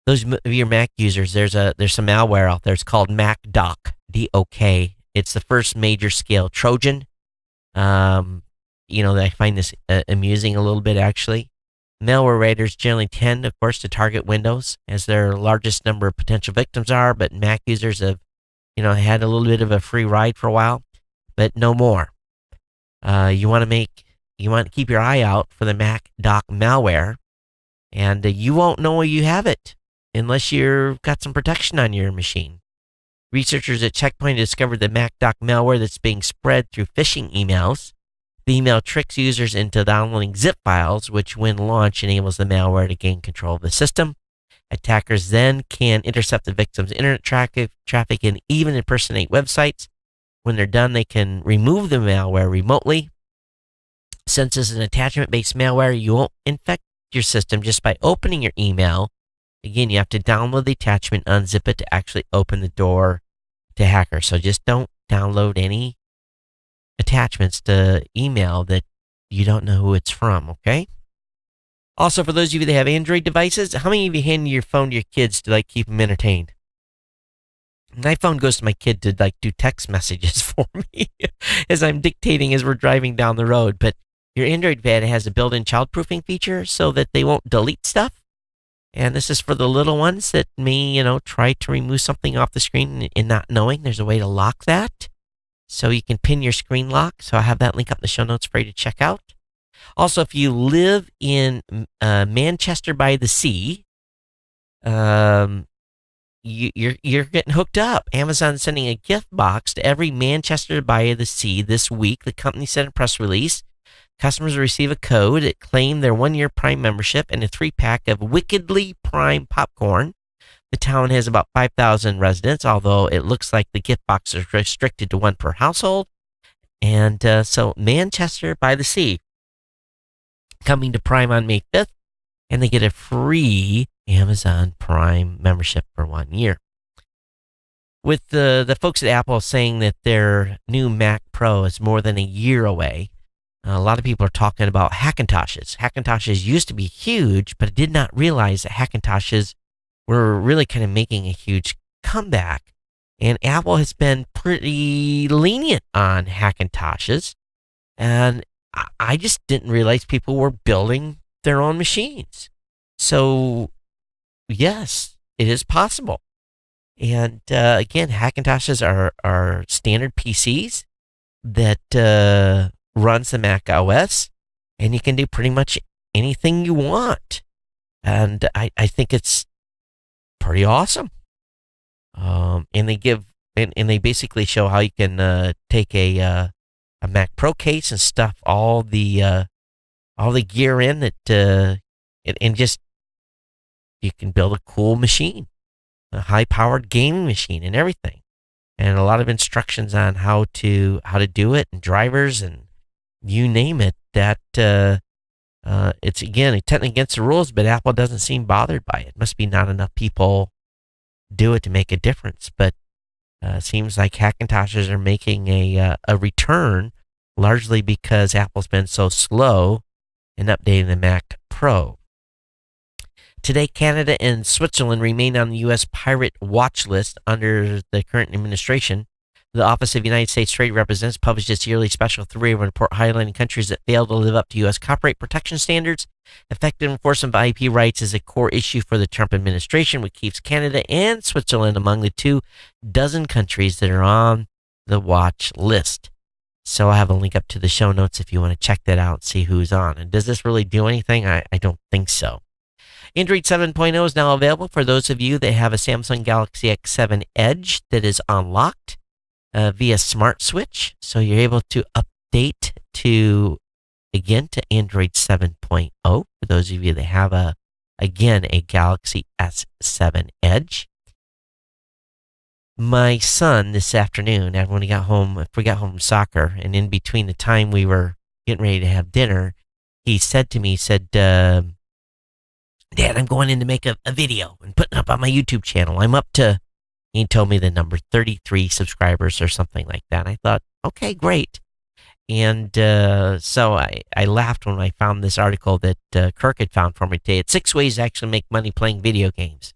Those of your Mac users, there's some malware out there. It's called MacDoc, DOK. It's the first major scale Trojan. I find this amusing a little bit, actually. Malware raiders generally tend, of course, to target Windows as their largest number of potential victims are, but Mac users have, had a little bit of a free ride for a while, but no more. You want to keep your eye out for the MacDoc malware, and you won't know you have it unless you've got some protection on your machine. Researchers at Checkpoint discovered the MacDoc malware that's being spread through phishing emails. The email tricks users into downloading zip files, which when launched enables the malware to gain control of the system. Attackers then can intercept the victim's internet traffic and even impersonate websites. When they're done, they can remove the malware remotely. Since it's an attachment-based malware, you won't infect your system just by opening your email. Again, you have to download the attachment, unzip it to actually open the door to hackers. So just don't download any attachments to email that you don't know who it's from, okay? Also, for those of you that have Android devices, how many of you hand your phone to your kids to keep them entertained? My phone goes to my kid to do text messages for me as I'm dictating as we're driving down the road. But your Android Pad has a built-in child-proofing feature so that they won't delete stuff. And this is for the little ones that may, try to remove something off the screen and not knowing. There's a way to lock that. So you can pin your screen lock. So I have that link up in the show notes for you to check out. Also, if you live in Manchester by the Sea, you're getting hooked up. Amazon's sending a gift box to every Manchester by the Sea this week. The company sent a press release. Customers will receive a code that claim their 1-year Prime membership and a 3-pack of Wickedly Prime popcorn. The town has about 5,000 residents, although it looks like the gift box is restricted to 1 per household. And so Manchester by the Sea coming to Prime on May 5th, and they get a free Amazon Prime membership for 1 year. With the folks at Apple saying that their new Mac Pro is more than a year away, a lot of people are talking about Hackintoshes. Hackintoshes used to be huge, but I did not realize that Hackintoshes were really kind of making a huge comeback. And Apple has been pretty lenient on Hackintoshes. And I just didn't realize people were building their own machines. So, yes, it is possible. And again, Hackintoshes are standard PCs that runs the Mac OS, and you can do pretty much anything you want. And I think it's pretty awesome. And they give and they basically show how you can take a Mac Pro case and stuff all the gear in that and just you can build a cool machine, a high-powered gaming machine, and everything, and a lot of instructions on how to do it, and drivers, and you name it. That it's technically against the rules, but Apple doesn't seem bothered by it. Must be not enough people do it to make a difference. But seems like Hackintoshes are making a return, largely because Apple's been so slow in updating the Mac Pro. Today, Canada and Switzerland remain on the U.S. pirate watch list under the current administration. The Office of United States Trade Representatives published its yearly special 3 report highlighting countries that fail to live up to U.S. copyright protection standards. Effective enforcement of IP rights is a core issue for the Trump administration, which keeps Canada and Switzerland among the 24 countries that are on the watch list. So I'll have a link up to the show notes if you want to check that out and see who's on. And does this really do anything? I don't think so. Android 7.0 is now available for those of you that have a Samsung Galaxy S7 Edge that is unlocked via Smart Switch. So you're able to update to Android 7.0 for those of you that have a Galaxy S7 Edge. my son this afternoon, when he got home, if we got home from soccer, and in between the time we were getting ready to have dinner, he said to me, he said, Dad, I'm going in to make a video and putting it up on my YouTube channel. I'm up to, he told me the number 33 subscribers or something like that. I thought, okay, great. And so I laughed when I found this article that Kirk had found for me today. It's 6 ways to actually make money playing video games.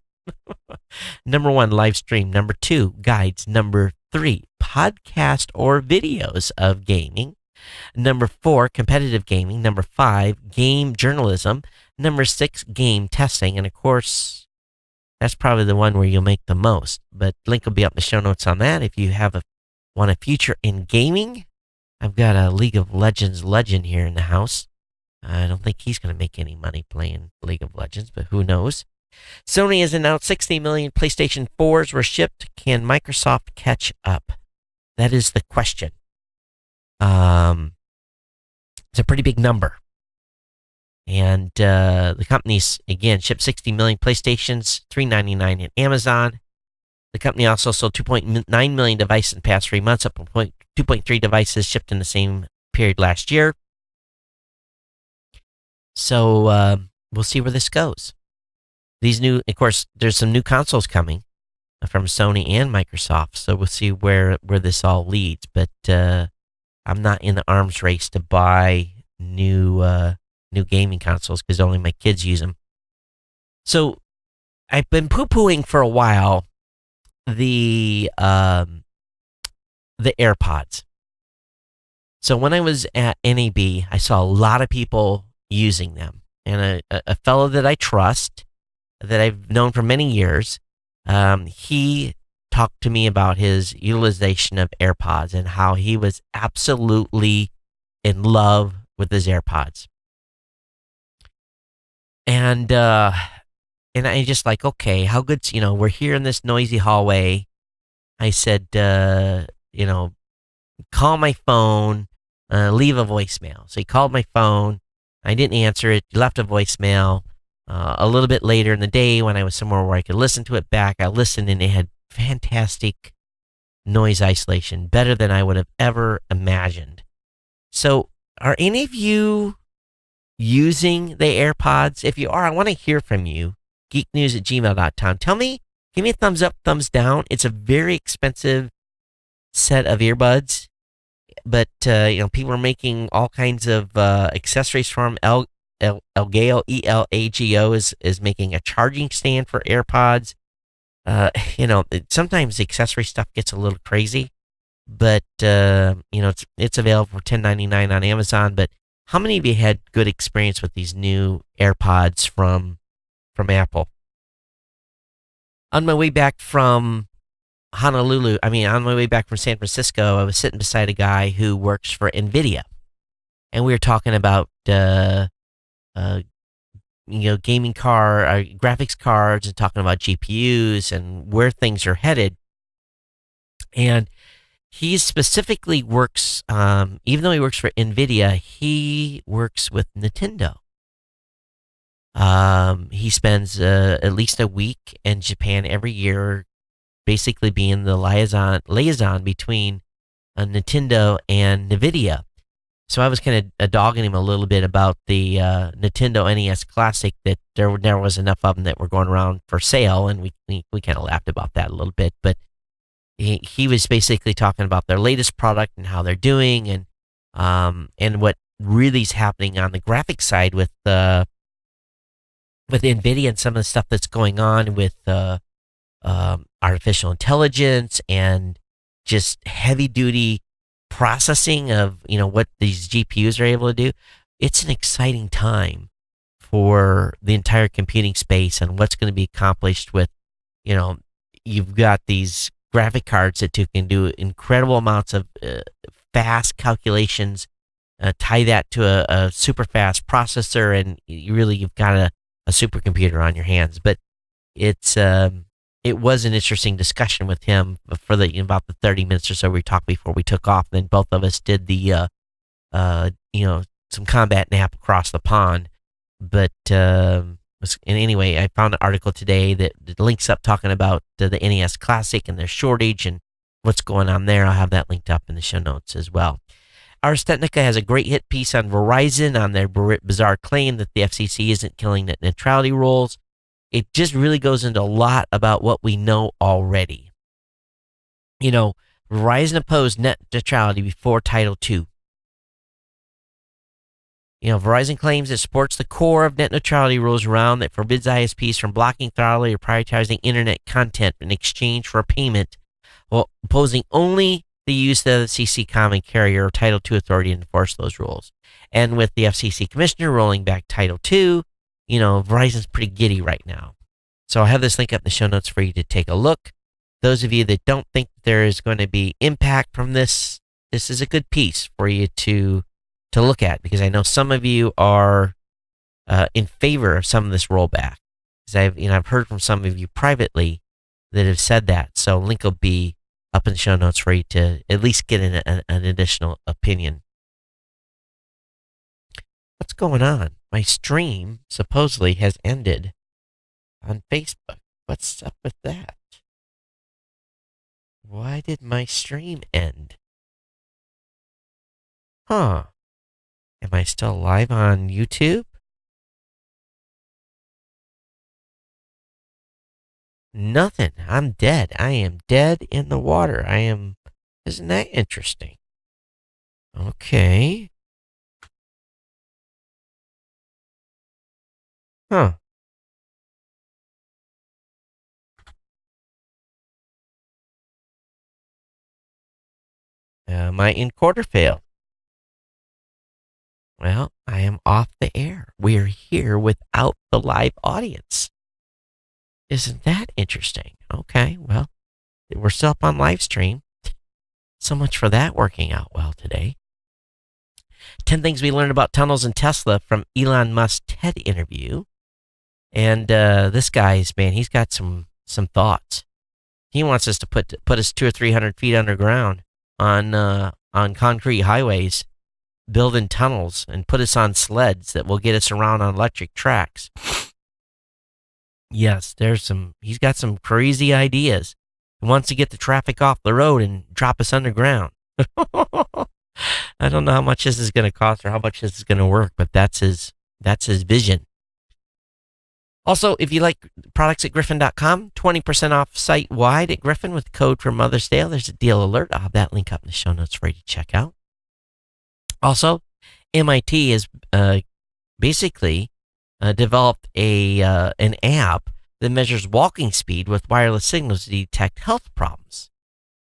Number 1, live stream. Number 2, guides. Number 3, podcast or videos of gaming. Number 4, competitive gaming. Number 5, game journalism. Number 6, game testing. And of course, that's probably the one where you'll make the most. But link will be up in the show notes on that. If you want a future in gaming, I've got a League of Legends legend here in the house. I don't think he's going to make any money playing League of Legends, but who knows? Sony has announced 60 million PlayStation 4s were shipped. Can Microsoft catch up? That is the question. It's a pretty big number. And the companies, again, shipped 60 million PlayStations, $399 at Amazon. The company also sold 2.9 million devices in the past 3 months, up from 2.3 devices shipped in the same period last year. So we'll see where this goes. Of course, there's some new consoles coming from Sony and Microsoft, so we'll see where this all leads. But I'm not in the arms race to buy new gaming consoles because only my kids use them. So I've been poo-pooing for a while the AirPods. So when I was at NAB, I saw a lot of people using them, and a fellow that I trust, that I've known for many years, he talked to me about his utilization of AirPods and how he was absolutely in love with his AirPods. And I just like, okay, how good's, we're here in this noisy hallway. I said, call my phone, leave a voicemail. So he called my phone. I didn't answer it. He left a voicemail. A little bit later in the day when I was somewhere where I could listen to it back, I listened and it had fantastic noise isolation, better than I would have ever imagined. So are any of you using the AirPods? If you are, I want to hear from you. geeknews@gmail.com. Tell me, give me a thumbs up, thumbs down. It's a very expensive set of earbuds, but people are making all kinds of accessories for them. Elgato, ELAGO is making a charging stand for AirPods. Sometimes the accessory stuff gets a little crazy, but it's available for $10.99 on Amazon. But how many of you had good experience with these new AirPods from Apple? On my way back from on my way back from San Francisco, I was sitting beside a guy who works for NVIDIA, and we were talking about gaming graphics cards, and talking about GPUs and where things are headed. And he specifically works, even though he works for NVIDIA, he works with Nintendo. He spends at least a week in Japan every year, basically being the liaison between Nintendo and NVIDIA. So I was kind of dogging him a little bit about the Nintendo NES Classic, that there never was enough of them that were going around for sale, and we kind of laughed about that a little bit. But he was basically talking about their latest product and how they're doing, and what really is happening on the graphics side with NVIDIA and some of the stuff that's going on with artificial intelligence and just heavy-duty processing of what these GPUs are able to do. It's an exciting time for the entire computing space and what's going to be accomplished with, you've got these graphic cards that can do incredible amounts of fast calculations, tie that to a super fast processor, and you've got a supercomputer on your hands. But it was an interesting discussion with him for about the 30 minutes or so we talked before we took off. Then both of us did the some combat nap across the pond. But And anyway, I found an article today that links up talking about the NES Classic and their shortage and what's going on there. I'll have that linked up in the show notes as well. Ars Technica has a great hit piece on Verizon on their bizarre claim that the FCC isn't killing net neutrality rules. It just really goes into a lot about what we know already. You know, Verizon opposed net neutrality before Title II. You know, Verizon claims it supports the core of net neutrality rules around that forbids ISPs from blocking, throttling, or prioritizing internet content in exchange for a payment, while opposing only the use of the FCC common carrier or Title II authority to enforce those rules. And with the FCC commissioner rolling back Title II, you know, Verizon's pretty giddy right now. So I'll have this link up in the show notes for you to take a look. Those of you that don't think there is going to be impact from this, this is a good piece for you to look at, because I know some of you are in favor of some of this rollback. Because I've heard from some of you privately that have said that. So link will be up in the show notes for you to at least get an additional opinion. What's going on? My stream supposedly has ended on Facebook. What's up with that? Why did my stream end? Huh. Am I still live on YouTube? Nothing. I'm dead. I am dead in the water. Isn't that interesting? Okay. Huh. My encoder failed. Well, I am off the air. We're here without the live audience. Isn't that interesting? Okay, well, we're still up on live stream. So much for that working out well today. 10 things we learned about tunnels and Tesla from Elon Musk's TED interview. And this guy's, man, he's got some thoughts. He wants us to put us 200 or 300 feet underground on concrete highways, building tunnels, and put us on sleds that will get us around on electric tracks. Yes, he's got some crazy ideas. He wants to get the traffic off the road and drop us underground. I don't know how much this is going to cost or how much this is going to work, but that's his vision. Also, if you like products at Griffin.com, 20% off site-wide at Griffin with code for Mother's Day. There's a deal alert. I'll have that link up in the show notes for you to check out. Also, MIT has basically developed an app that measures walking speed with wireless signals to detect health problems.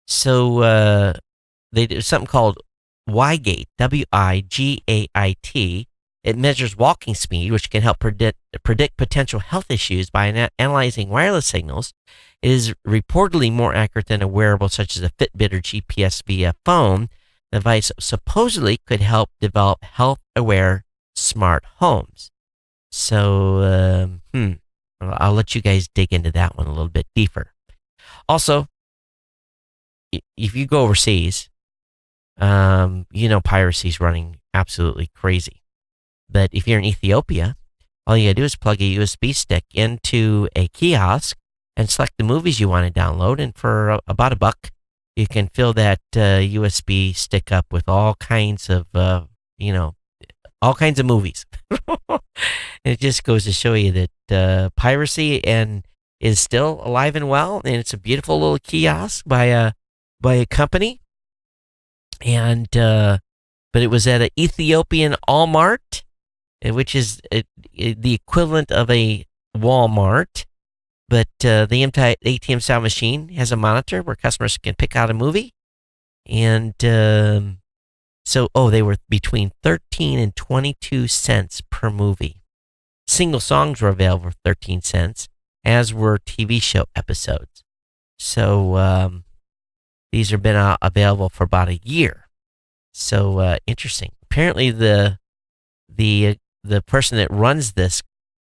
So they did something called Wigate, WIGAIT. It measures walking speed, which can help predict potential health issues by analyzing wireless signals. It is reportedly more accurate than a wearable such as a Fitbit or GPS via phone. The device supposedly could help develop health-aware smart homes. So, I'll let you guys dig into that one a little bit deeper. Also, if you go overseas, piracy's running absolutely crazy. But if you're in Ethiopia, all you gotta do is plug a USB stick into a kiosk and select the movies you want to download. And for about $1, you can fill that USB stick up with all kinds of, all kinds of movies. It just goes to show you that piracy is still alive and well, and it's a beautiful little kiosk by a company. And but it was at an Ethiopian Walmart, which is the equivalent of a Walmart. But the ATM style machine has a monitor where customers can pick out a movie. And they were between 13 and 22 cents per movie. Single songs were available for 13 cents, as were TV show episodes. So these have been available for about a year. So interesting. Apparently the person that runs this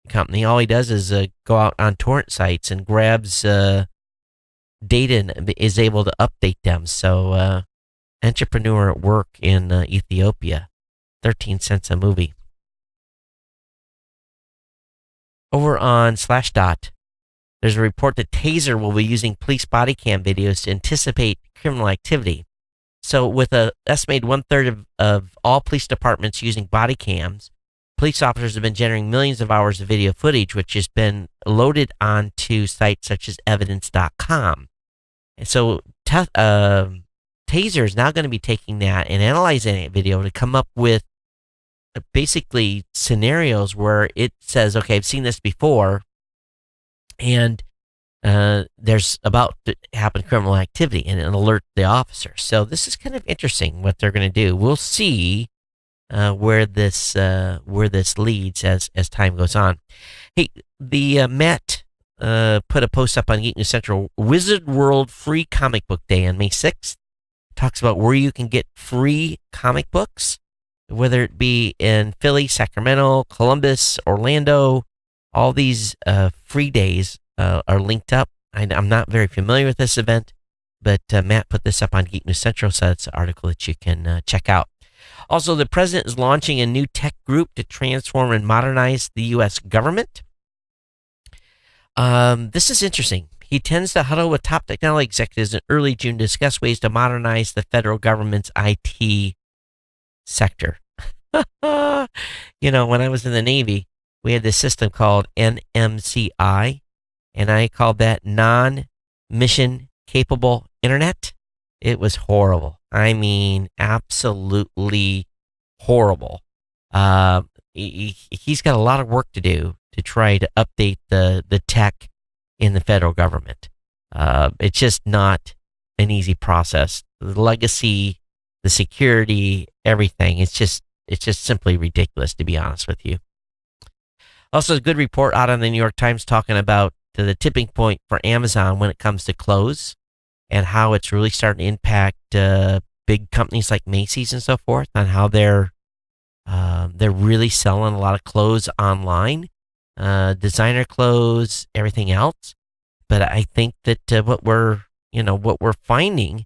company, all he does is go out on torrent sites and grabs data and is able to update them. So entrepreneur at work in Ethiopia, 13 cents a movie. over on Slashdot, there's a report that Taser will be using police body cam videos to anticipate criminal activity. So with an estimated one-third of all police departments using body cams, police officers have been generating millions of hours of video footage, which has been loaded onto sites such as evidence.com. And so Taser is now going to be taking that and analyzing that video to come up with basically scenarios where it says, okay, I've seen this before, and there's about to happen criminal activity, and it alert the officer. So this is kind of interesting what they're going to do. We'll see where this leads as time goes on. Hey, the Met put a post up on Geek News Central. Wizard World Free Comic Book Day on May 6th talks about where you can get free comic books, whether it be in Philly, Sacramento, Columbus, Orlando. All these free days are linked up. I'm not very familiar with this event, but Matt put this up on Geek News Central, so it's an article that you can check out. Also, the president is launching a new tech group to transform and modernize the U.S. government. This is interesting. He tends to huddle with top technology executives in early June to discuss ways to modernize the federal government's IT sector. You know, when I was in the Navy, we had this system called NMCI, and I called that non-mission capable internet. It was horrible. I mean, absolutely horrible. He's got a lot of work to do to try to update the tech in the federal government. It's just not an easy process. The legacy, the security, everything. It's just simply ridiculous, to be honest with you. Also, a good report out on the New York Times talking about the tipping point for Amazon when it comes to clothes and how it's really starting to impact big companies like Macy's and so forth, on how they're really selling a lot of clothes online, designer clothes, everything else. But I think that what we're finding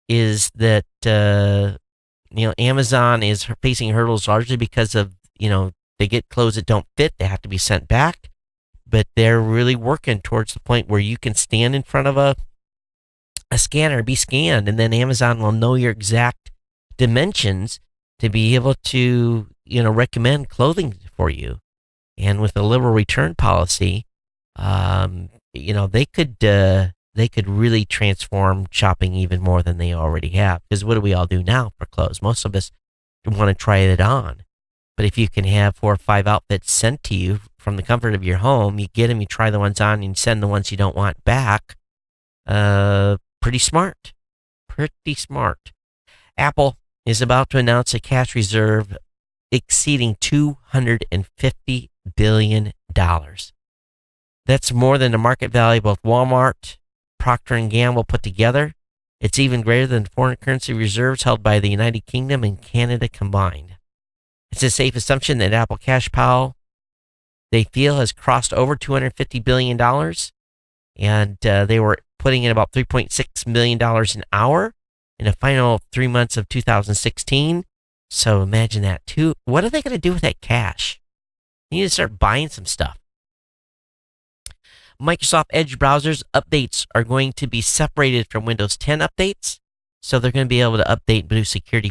is that Amazon is facing hurdles largely because of they get clothes that don't fit, they have to be sent back. But they're really working towards the point where you can stand in front of a scanner, be scanned, and then Amazon will know your exact dimensions to be able to, recommend clothing for you. And with a liberal return policy, they could really transform shopping even more than they already have. Because what do we all do now for clothes? Most of us want to try it on. But if you can have 4 or 5 outfits sent to you from the comfort of your home, you get them, you try the ones on, and you send the ones you don't want back. Pretty smart. Pretty smart. Apple is about to announce a cash reserve exceeding $250 billion. That's more than the market value of both Walmart, Procter & Gamble put together. It's even greater than foreign currency reserves held by the United Kingdom and Canada combined. It's a safe assumption that Apple cash pile, they feel, has crossed over $250 billion, and they were putting in about $3.6 million an hour in the final 3 months of 2016. So imagine that too. What are they going to do with that cash? They need to start buying some stuff. Microsoft Edge browsers updates are going to be separated from Windows 10 updates. So they're going to be able to update and do security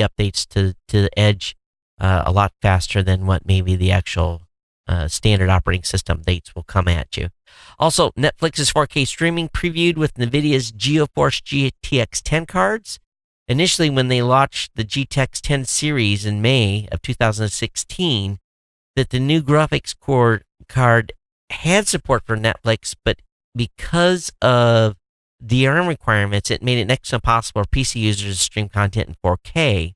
updates to the Edge a lot faster than what maybe the actual standard operating system updates will come at you. Also, Netflix's 4K streaming previewed with NVIDIA's GeForce GTX 10 cards. Initially, when they launched the GTX 10 series in May of 2016, that the new graphics card had support for Netflix, but because of DRM requirements, it made it next to impossible for PC users to stream content in 4K.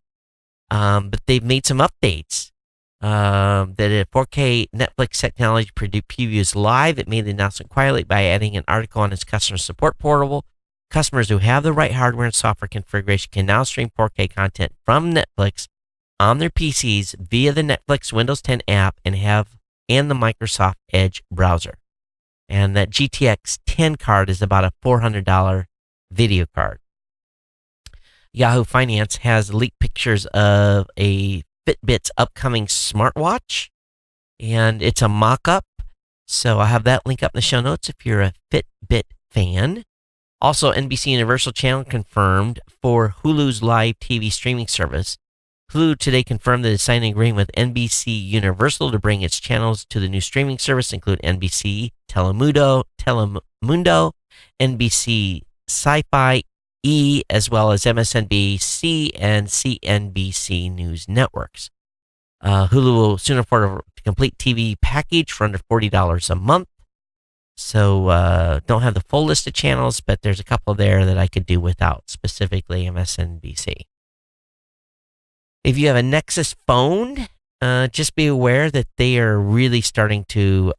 But they've made some updates. That a 4K Netflix technology previews live. It made the announcement quietly by adding an article on its customer support portal. Customers who have the right hardware and software configuration can now stream 4K content from Netflix on their PCs via the Netflix Windows 10 app and the Microsoft Edge browser. And that GTX 10 card is about a $400 video card. Yahoo Finance has leaked pictures of a Fitbit's upcoming smartwatch, and it's a mock-up. So I'll have that link up in the show notes if you're a Fitbit fan. Also, NBC Universal Channel confirmed for Hulu's live TV streaming service. Hulu today confirmed that it's signing an agreement with NBC Universal to bring its channels to the new streaming service, include NBC Telemundo, NBC Sci-Fi E, as well as MSNBC and CNBC News networks. Hulu will soon afford a complete TV package for under $40 a month. So don't have the full list of channels, but there's a couple there that I could do without, specifically MSNBC. If you have a Nexus phone, just be aware that they are really starting to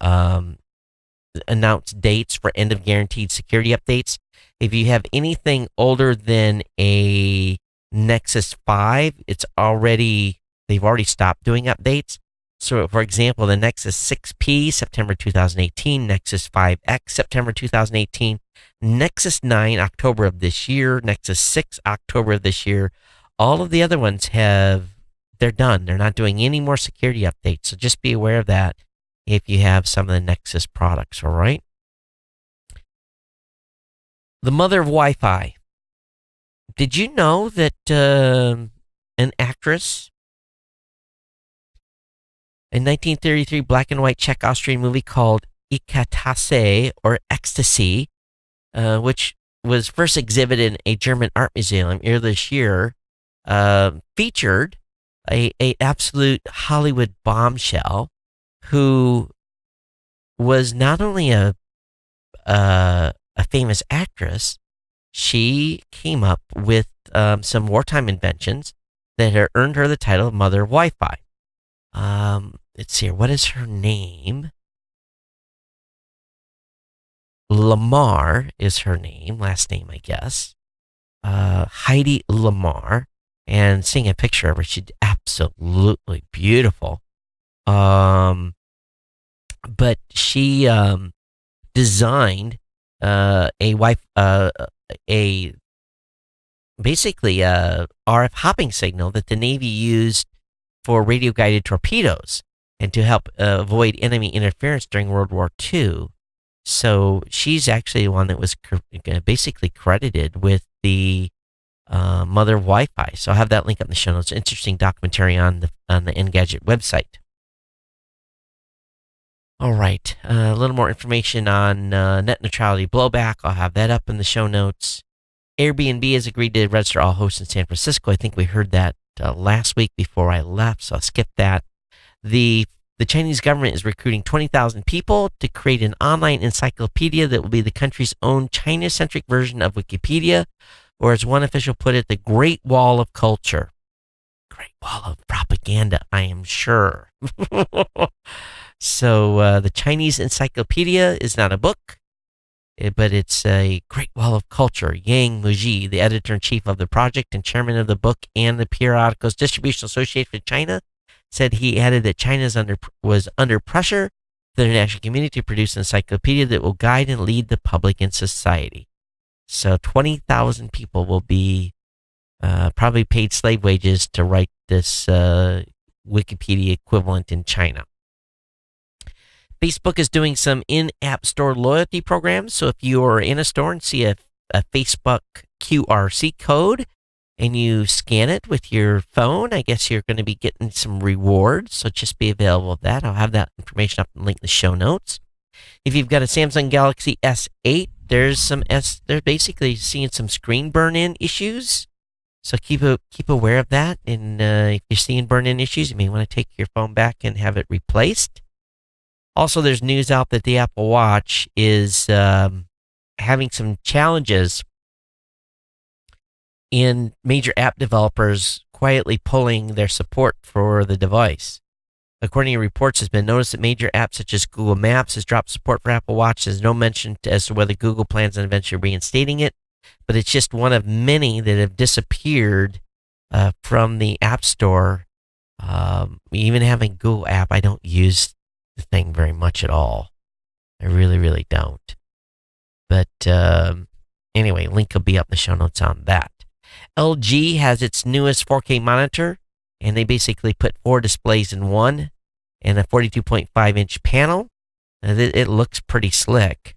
announce dates for end of guaranteed security updates. If you have anything older than a Nexus 5, they've already stopped doing updates. So, for example, the Nexus 6P, September 2018, Nexus 5X, September 2018, Nexus 9, October of this year, Nexus 6, October of this year. All of the other ones they're done. They're not doing any more security updates. So just be aware of that if you have some of the Nexus products, all right? The mother of Wi-Fi. Did you know that an actress, a 1933 black and white Czech Austrian movie called Ikatase, or Ecstasy, which was first exhibited in a German art museum earlier this year, featured a absolute Hollywood bombshell who was not only a famous actress. She came up with some wartime inventions that had earned her the title of Mother of Wi-Fi. Let's see here. What is her name? Lamar is her name, last name, I guess. Heidi Lamar. And seeing a picture of her, she's absolutely beautiful. But she designed basically a RF hopping signal that the Navy used for radio-guided torpedoes and to help avoid enemy interference during World War II. So she's actually one that was basically credited with the mother of Wi-Fi. So I'll have that link up in the show notes. Interesting documentary on the Engadget website. All right, a little more information on net neutrality blowback. I'll have that up in the show notes. Airbnb has agreed to register all hosts in San Francisco. I think we heard that last week before I left, so I'll skip that. The Chinese government is recruiting 20,000 people to create an online encyclopedia that will be the country's own China-centric version of Wikipedia, or as one official put it, the Great Wall of Culture. Great Wall of Propaganda, I am sure. So the Chinese encyclopedia is not a book, but it's a Great Wall of Culture. Yang Muji, the editor-in-chief of the project and chairman of the book and the periodicals Distribution Association for China, said he added that China was under pressure for the international community to produce an encyclopedia that will guide and lead the public and society. So 20,000 people will be probably paid slave wages to write this Wikipedia equivalent in China. Facebook is doing some in-app store loyalty programs. So if you are in a store and see a Facebook QRC code and you scan it with your phone, I guess you're going to be getting some rewards. So just be available of that. I'll have that information up and link in the show notes. If you've got a Samsung Galaxy S8, they're basically seeing some screen burn-in issues. So keep aware of that. And if you're seeing burn-in issues, you may want to take your phone back and have it replaced. Also, there's news out that the Apple Watch is having some challenges in major app developers quietly pulling their support for the device. According to reports, it's been noticed that major apps such as Google Maps has dropped support for Apple Watch. There's no mention as to whether Google plans on eventually reinstating it, but it's just one of many that have disappeared from the App Store. Even having Google app, I don't use the thing very much at all. I really, really don't. But anyway, link will be up in the show notes on that. LG has its newest 4K monitor, and they basically put 4 displays in one and a 42.5-inch panel. It looks pretty slick.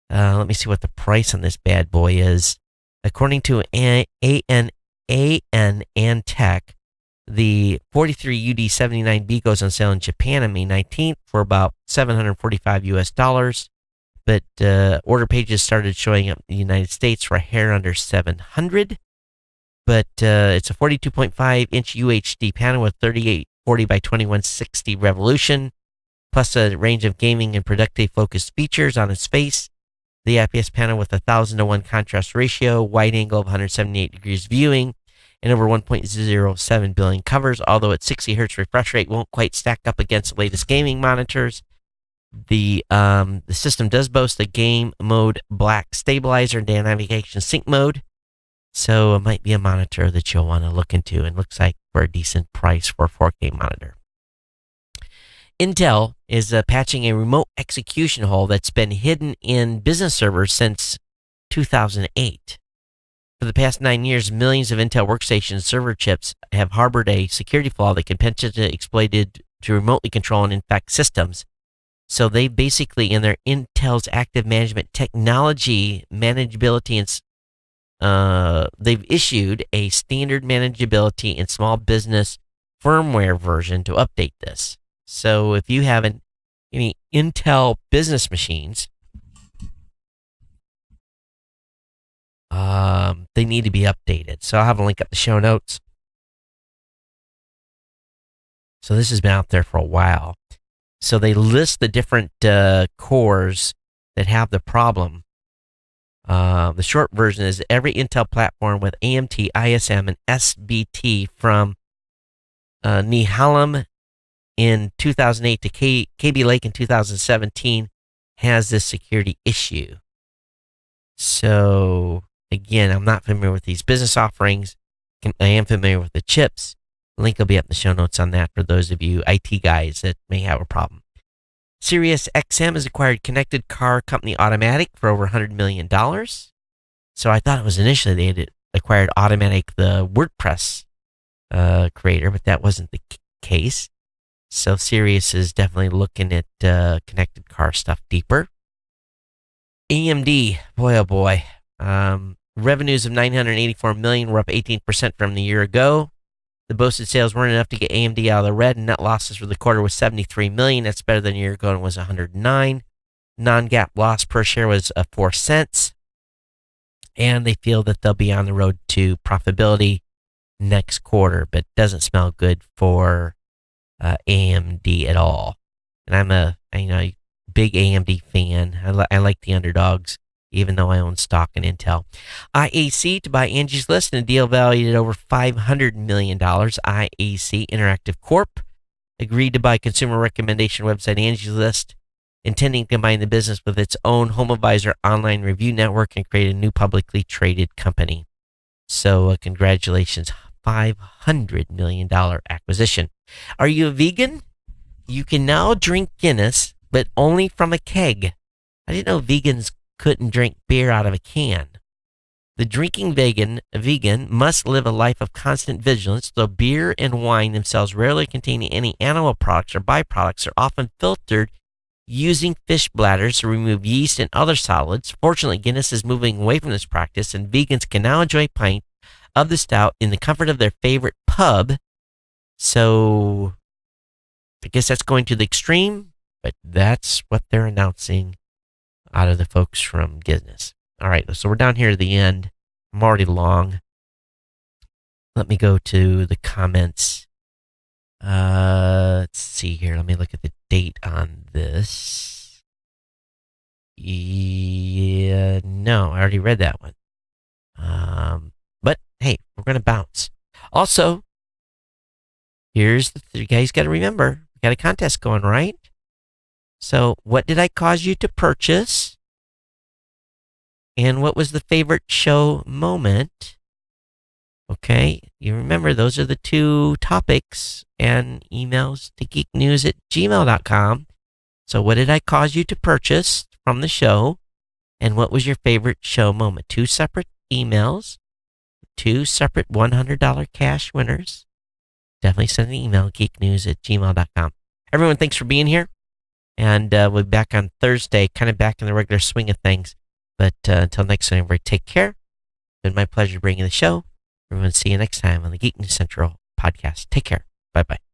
Let me see what the price on this bad boy is. According to AN Tech, the 43UD79B goes on sale in Japan on May 19th for about $745 US. But order pages started showing up in the United States for a hair under $700. But it's a 42.5-inch UHD panel with 3840 by 2160 resolution, plus a range of gaming and productive-focused features on its face. The IPS panel with a 1,000:1 contrast ratio, wide angle of 178 degrees viewing, and over 1.07 billion covers, although its 60 Hz refresh rate won't quite stack up against the latest gaming monitors. The system does boast a game mode black stabilizer and dynamic action sync mode, so it might be a monitor that you'll want to look into, and looks like for a decent price for a 4K monitor. Intel is patching a remote execution hole that's been hidden in business servers since 2008. For the past 9 years, millions of Intel workstation server chips have harbored a security flaw that can potentially be exploited to remotely control and infect systems. So they basically, in their Intel's active management technology manageability, and they've issued a standard manageability and small business firmware version to update this. So if you have any Intel business machines, they need to be updated. So I'll have a link up the show notes. So this has been out there for a while. So they list the different cores that have the problem. The short version is every Intel platform with AMT, ISM, and SBT from Nehalem in 2008 to KB Lake in 2017 has this security issue. So, again, I'm not familiar with these business offerings. I am familiar with the chips. The link will be up in the show notes on that for those of you IT guys that may have a problem. Sirius XM has acquired connected car company Automatic for over $100 million. So I thought it was initially they had acquired Automatic, the WordPress creator, but that wasn't the case. So Sirius is definitely looking at connected car stuff deeper. AMD, boy oh boy. Revenues of $984 million were up 18% from the year ago. The boasted sales weren't enough to get AMD out of the red, and net losses for the quarter was $73 million. That's better than a year ago, and it was $109. Non-GAAP loss per share was 4 cents. And they feel that they'll be on the road to profitability next quarter, but doesn't smell good for AMD at all. And I'm a big AMD fan. I like the underdogs, even though I own stock in Intel. IAC to buy Angie's List in a deal valued at over $500 million. IAC Interactive Corp. agreed to buy consumer recommendation website Angie's List, intending to combine the business with its own HomeAdvisor online review network and create a new publicly traded company. So congratulations, $500 million acquisition. Are you a vegan? You can now drink Guinness, but only from a keg. I didn't know vegans couldn't drink beer out of a can. The drinking vegan must live a life of constant vigilance, though beer and wine themselves rarely contain any animal products or byproducts, are often filtered using fish bladders to remove yeast and other solids. Fortunately, Guinness is moving away from this practice, and vegans can now enjoy a pint of the stout in the comfort of their favorite pub. So I guess that's going to the extreme, but that's what they're announcing out of the folks from Guinness. All right, so we're down here at the end. I'm already long. Let me go to the comments. Let's see here. Let me look at the date on this. Yeah, no, I already read that one. But hey, we're going to bounce. Also, here's the thing you guys got to remember. We got a contest going, right? So, what did I cause you to purchase? And what was the favorite show moment? Okay, you remember those are the two topics, and emails to geeknews@gmail.com. So what did I cause you to purchase from the show? And what was your favorite show moment? Two separate emails, two separate $100 cash winners. Definitely send an email, geeknews@gmail.com. Everyone, thanks for being here. And we'll be back on Thursday, kind of back in the regular swing of things. But until next time, everybody take care. It's been my pleasure bringing the show. Everyone, see you next time on the Geek News Central podcast. Take care. Bye-bye.